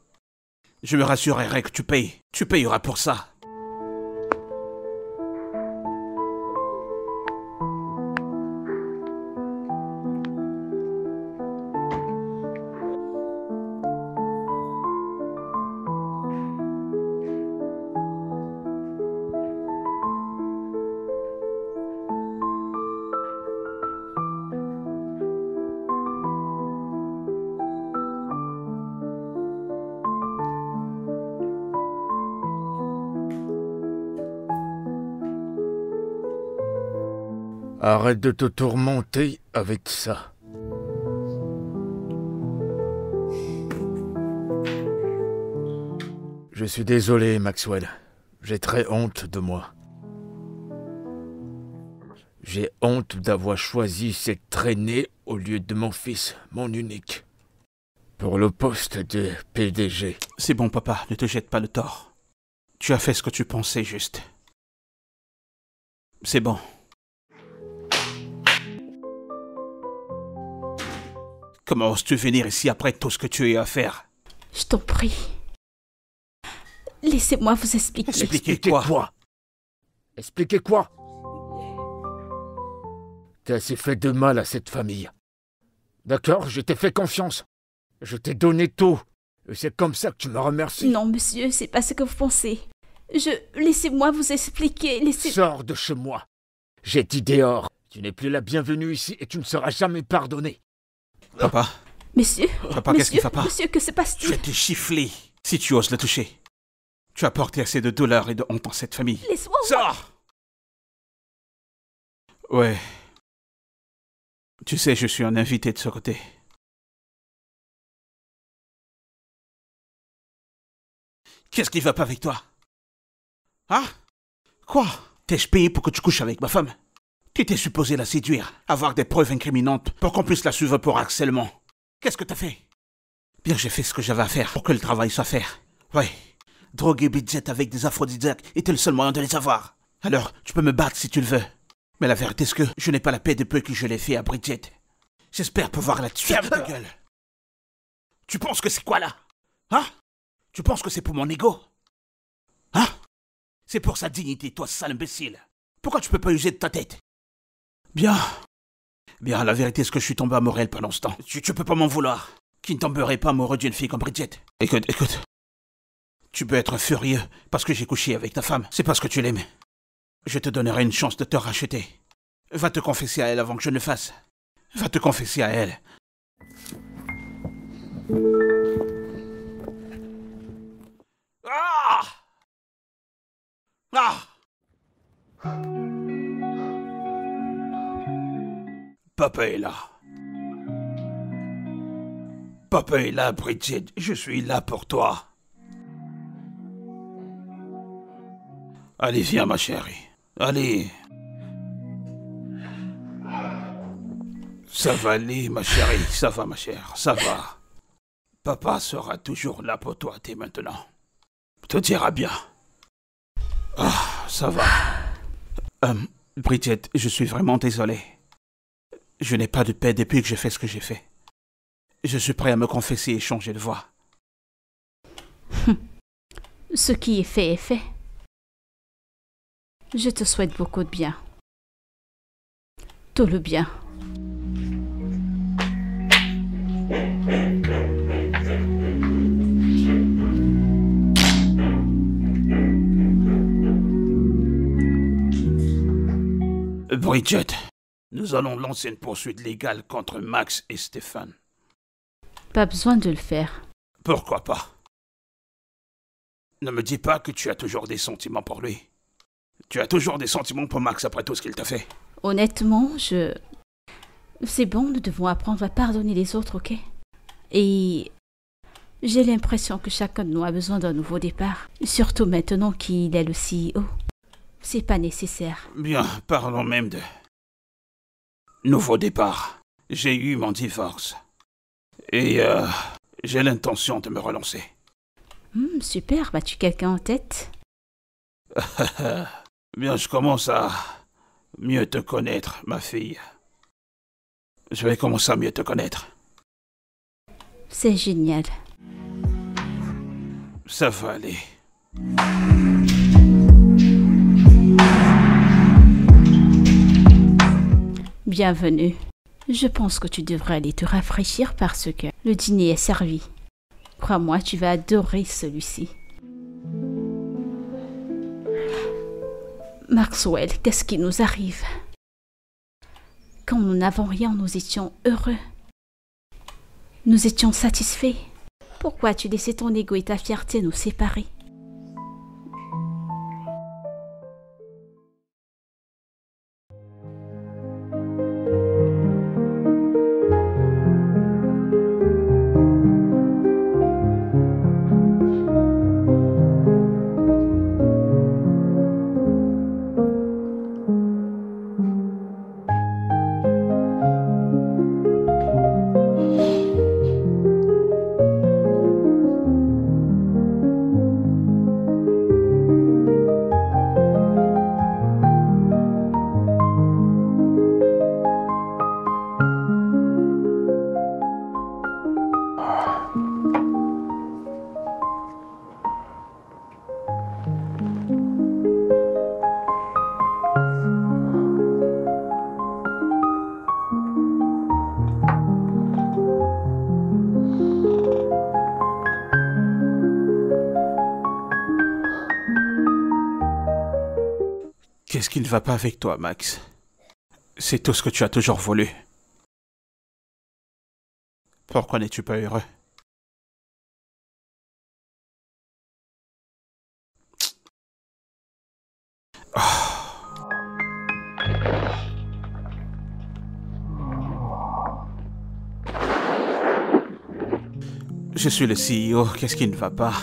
Je me rassurerai que tu payes. Tu payeras pour ça. Arrête de te tourmenter avec ça. Je suis désolé, Maxwell. J'ai très honte de moi. J'ai honte d'avoir choisi cette traînée au lieu de mon fils, mon unique, pour le poste de PDG. C'est bon, papa, ne te jette pas le tort. Tu as fait ce que tu pensais juste. C'est bon. Comment oses-tu venir ici après tout ce que tu as eu à faire? Je t'en prie. Laissez-moi vous expliquer. Expliquez quoi? Expliquez quoi? T'as assez fait de mal à cette famille. D'accord, je t'ai fait confiance. Je t'ai donné tout. Et c'est comme ça que tu me remercies. Non, monsieur, c'est pas ce que vous pensez. Laissez-moi vous expliquer, Sors de chez moi. J'ai dit dehors. Tu n'es plus la bienvenue ici et tu ne seras jamais pardonné. Papa? Monsieur, Papa, qu'est-ce qui va pas? Monsieur, que se passe-t-il? Je t'ai chifflé si tu oses le toucher. Tu as porté assez de douleur et de honte dans cette famille. Laisse-moi. Sors! Ouais. Tu sais, je suis un invité de ce côté. Qu'est-ce qui va pas avec toi? Hein? Quoi? T'es-je payé pour que tu couches avec ma femme? Tu étais supposé la séduire, avoir des preuves incriminantes pour qu'on puisse la suivre pour harcèlement. Qu'est-ce que t'as fait? Bien, j'ai fait ce que j'avais à faire pour que le travail soit fait. Ouais. Droguer Bridget avec des aphrodisiaques était le seul moyen de les avoir. Alors, tu peux me battre si tu le veux. Mais la vérité est que je n'ai pas la paix de peu que je l'ai fait à Bridget. J'espère pouvoir la tuer avec ta gueule. Tu penses que c'est quoi là? Hein? Tu penses que c'est pour mon ego? Hein? C'est pour sa dignité, toi sale imbécile. Pourquoi tu peux pas user de ta tête? Bien. Bien, la vérité est que je suis tombé amoureux pendant ce temps. Tu peux pas m'en vouloir. Qui ne tomberait pas amoureux d'une fille comme Bridget? Écoute. Tu peux être furieux parce que j'ai couché avec ta femme. C'est parce que tu l'aimes. Je te donnerai une chance de te racheter. Va te confesser à elle avant que je ne le fasse. Va te confesser à elle. Ah! Ah! Papa est là. Papa est là, Bridget. Je suis là pour toi. Allez, viens, ma chérie. Allez. Ça va aller, ma chérie. Ça va, ma chère. Ça va. Papa sera toujours là pour toi dès maintenant. Tout ira bien. Ah, ça va. Bridget, je suis vraiment désolé. Je n'ai pas de paix depuis que j'ai fait ce que j'ai fait. Je suis prêt à me confesser et changer de voix. Ce qui est fait est fait. Je te souhaite beaucoup de bien. Tout le bien. Bridget, nous allons lancer une poursuite légale contre Max et Stéphane. Pas besoin de le faire. Pourquoi pas? Ne me dis pas que tu as toujours des sentiments pour lui. Tu as toujours des sentiments pour Max après tout ce qu'il t'a fait. Honnêtement, c'est bon, nous devons apprendre à pardonner les autres, ok? Et j'ai l'impression que chacun de nous a besoin d'un nouveau départ. Surtout maintenant qu'il est le CEO. C'est pas nécessaire. Bien, parlons même de... nouveau départ. J'ai eu mon divorce. Et j'ai l'intention de me relancer. Super, as-tu quelqu'un en tête? Bien, je commence à mieux te connaître, ma fille. Je vais commencer à mieux te connaître. C'est génial. Ça va aller. Bienvenue. Je pense que tu devrais aller te rafraîchir parce que le dîner est servi. Crois-moi, tu vas adorer celui-ci. Maxwell, qu'est-ce qui nous arrive? Quand nous n'avons rien, nous étions heureux. Nous étions satisfaits. Pourquoi as-tu laissé ton ego et ta fierté nous séparer? Qu'est-ce qui ne va pas avec toi, Max? C'est tout ce que tu as toujours voulu. Pourquoi n'es-tu pas heureux? Je suis le CEO, qu'est-ce qui ne va pas?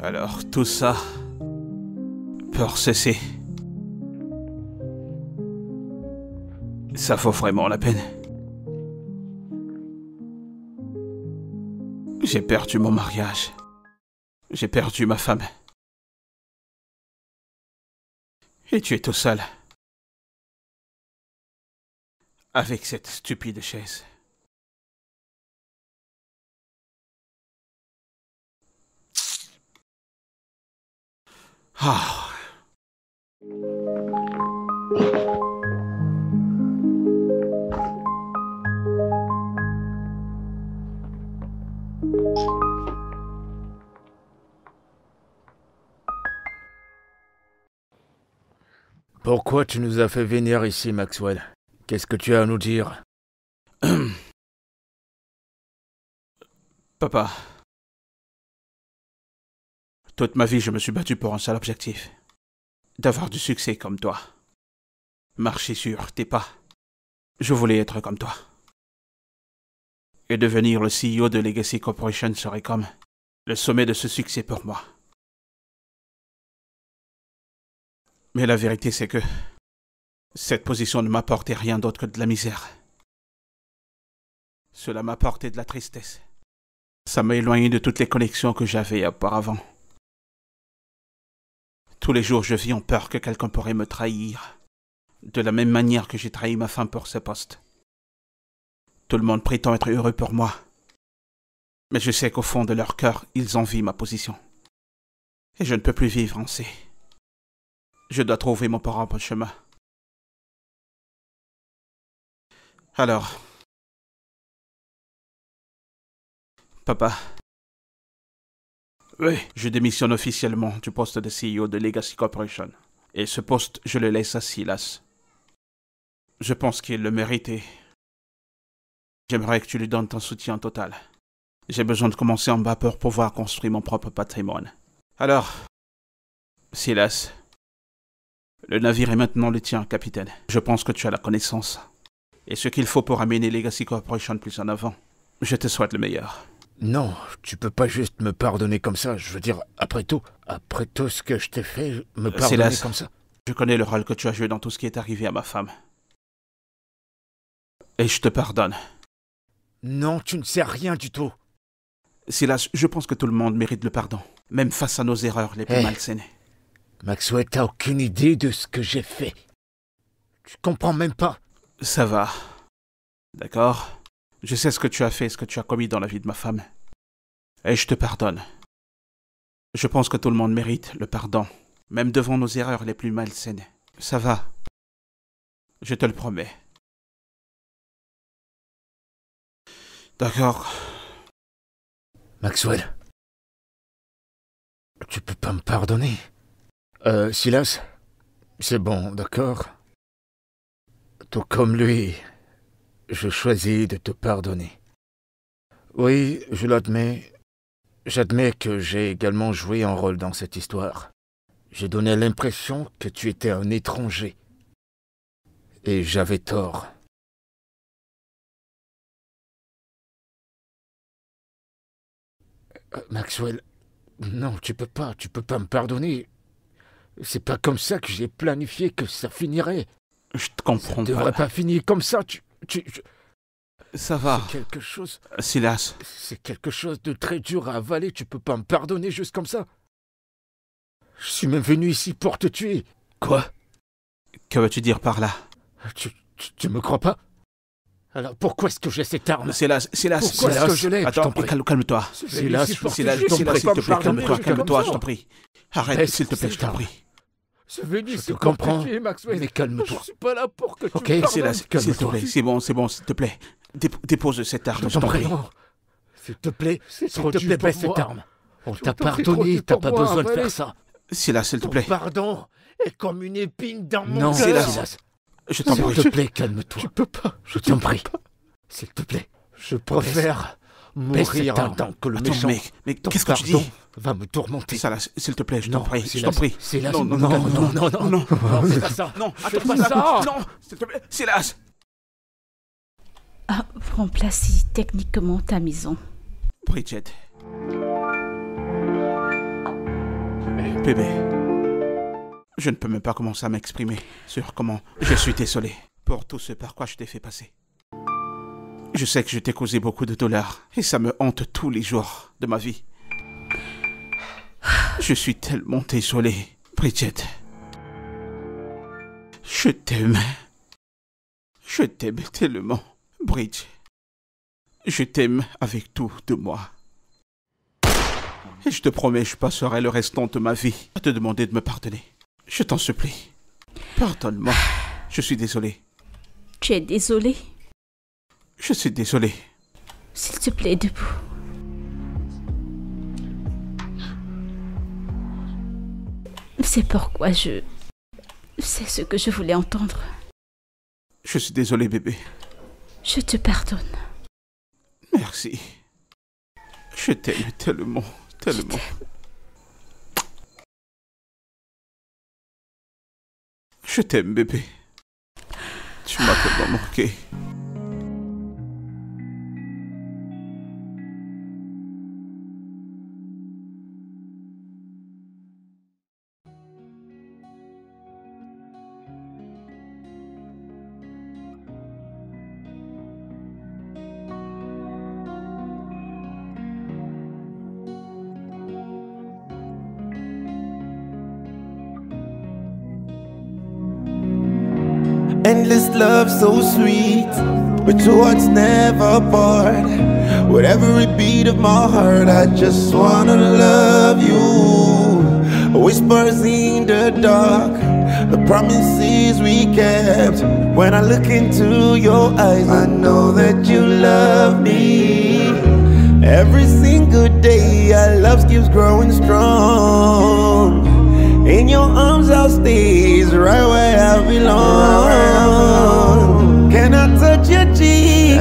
Alors, tout ça pour cesser. Ça vaut vraiment la peine. J'ai perdu mon mariage. J'ai perdu ma femme. Et tu es tout seul. Avec cette stupide chaise. Ah. Pourquoi tu nous as fait venir ici, Maxwell? Qu'est-ce que tu as à nous dire? Papa, toute ma vie, je me suis battu pour un seul objectif. D'avoir du succès comme toi. Marcher sur tes pas. Je voulais être comme toi. Et devenir le CEO de Legacy Corporation serait comme le sommet de ce succès pour moi. Mais la vérité, c'est que cette position ne m'apportait rien d'autre que de la misère. Cela m'apportait de la tristesse. Ça m'a éloigné de toutes les connexions que j'avais auparavant. Tous les jours, je vis en peur que quelqu'un pourrait me trahir, de la même manière que j'ai trahi ma femme pour ce poste. Tout le monde prétend être heureux pour moi, mais je sais qu'au fond de leur cœur, ils envient ma position. Et je ne peux plus vivre ainsi. Je dois trouver mon propre chemin. Alors, papa, oui, je démissionne officiellement du poste de CEO de Legacy Corporation. Et ce poste, je le laisse à Silas. Je pense qu'il le mérite et j'aimerais que tu lui donnes ton soutien total. J'ai besoin de commencer en bas pour pouvoir construire mon propre patrimoine. Alors, Silas, le navire est maintenant le tien, capitaine. Je pense que tu as la connaissance et ce qu'il faut pour amener Legacy Corporation plus en avant. Je te souhaite le meilleur. Non, tu peux pas juste me pardonner comme ça. Je veux dire, après tout ce que je t'ai fait, me pardonner comme ça. Je connais le rôle que tu as joué dans tout ce qui est arrivé à ma femme. Et je te pardonne. Non, tu ne sais rien du tout. Silas, je pense que tout le monde mérite le pardon, même face à nos erreurs les plus malsaines. Maxwell, t'as aucune idée de ce que j'ai fait. Tu comprends même pas. Ça va. D'accord? Je sais ce que tu as fait, ce que tu as commis dans la vie de ma femme. Et je te pardonne. Je pense que tout le monde mérite le pardon, même devant nos erreurs les plus malsaines. Ça va. Je te le promets. D'accord. Maxwell, tu peux pas me pardonner. Silas, c'est bon, d'accord? Tout comme lui, je choisis de te pardonner. Oui, je l'admets. J'admets que j'ai également joué un rôle dans cette histoire. J'ai donné l'impression que tu étais un étranger. Et j'avais tort. Maxwell, non, tu peux pas me pardonner. C'est pas comme ça que j'ai planifié que ça finirait. Je te comprends pas. Ça devrait pas finir comme ça, Ça va. C'est quelque chose... Silas. C'est quelque chose de très dur à avaler, tu peux pas me pardonner juste comme ça. Je suis même venu ici pour te tuer. Quoi? Que veux-tu dire par là? Tu me crois pas? Alors pourquoi est-ce que j'ai cette arme? Silas. Pourquoi est-ce que je l'ai? Attends, calme-toi. Silas, s'il te plaît, calme-toi, je t'en prie. Arrête, s'il te plaît, je t'en prie. Je vais dire, Je te comprends, mais calme-toi. Je suis pas là pour que tu Ok, me C'est là, calme-toi. s'il te plaît, c'est bon, s'il te plaît. Dépose cette arme, Je je t'en t'en prie. prie. S'il te plaît, s'il trop te dur plaît, pour baisse moi. cette arme. On Je t'a t'en prie, trop pardonné, dur t'as pour pas moi, besoin de allez. faire ça. C'est là, s'il te Ton plaît. pardon est comme une épine dans mon Non, Silas. Silas. Je t'en S'il prie. te plaît, calme-toi. Je peux pas. Je t'en prie. S'il te plaît. Je préfère Baisse mourir cette en arme. tant que le Attends, méchant. mais Ton qu'est-ce que tu pardon dis? va me tourmenter. Silas, s'il te plaît, je Non, t'en prie, je Silas, t'en prie. Silas, Non, non, non, non, non, non, non, non. c'est pas ça. Non, Fais attends, pas Silas, ça. non, s'il te plaît, Silas. Ah, remplace techniquement ta maison. Bridget. Bébé. Je ne peux même pas commencer à m'exprimer sur comment je suis désolé pour tout ce par quoi je t'ai fait passer. Je sais que je t'ai causé beaucoup de douleur et ça me hante tous les jours de ma vie. Je suis tellement désolé, Bridget. Je t'aime. Je t'aime tellement, Bridget. Je t'aime avec tout de moi. Et je te promets, je passerai le restant de ma vie à te demander de me pardonner. Je t'en supplie. Pardonne-moi. Je suis désolé. Tu es désolé? Je suis désolé. S'il te plaît, debout. C'est pourquoi c'est ce que je voulais entendre. Je suis désolé, bébé. Je te pardonne. Merci. Je t'aime tellement, tellement. Je t'aime, bébé. Tu m'as tellement manqué. Endless love so sweet, but two hearts never part. With every beat of my heart, I just wanna love you. Whispers in the dark, the promises we kept. When I look into your eyes, I know that you love me. Every single day, our love keeps growing strong. In your arms I'll stay, it's right where I belong. Can I touch your cheeks?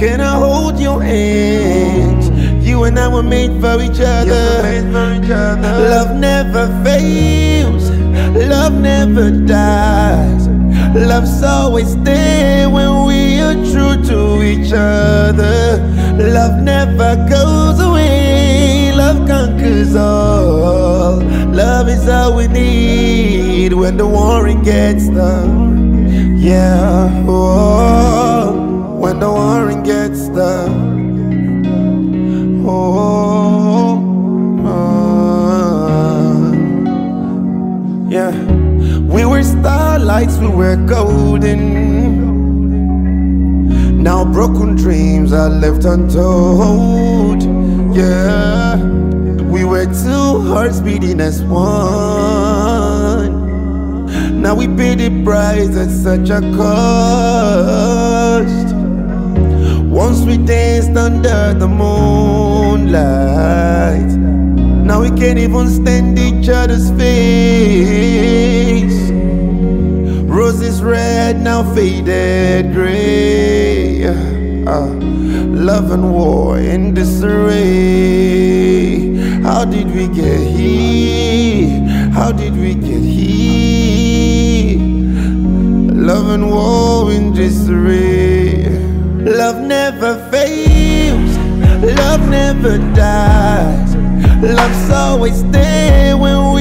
Can I hold your hands? You and I were made for each other. Love never fails, love never dies. Love's always there when we are true to each other. Love never goes away, love conquers all. Love is all we need when the warring gets tough. Yeah, oh, when the warring gets tough. Oh, yeah. We were starlights, we were golden. Now broken dreams are left untold. Yeah, we were two hearts beating as one. Now we pay the price at such a cost. Once we danced under the moonlight. Now we can't even stand each other's face. Roses red, now faded gray. Love and war in disarray. How did we get here? How did we get here? Love and war in disarray. Love never fails, love never dies. Love's always there when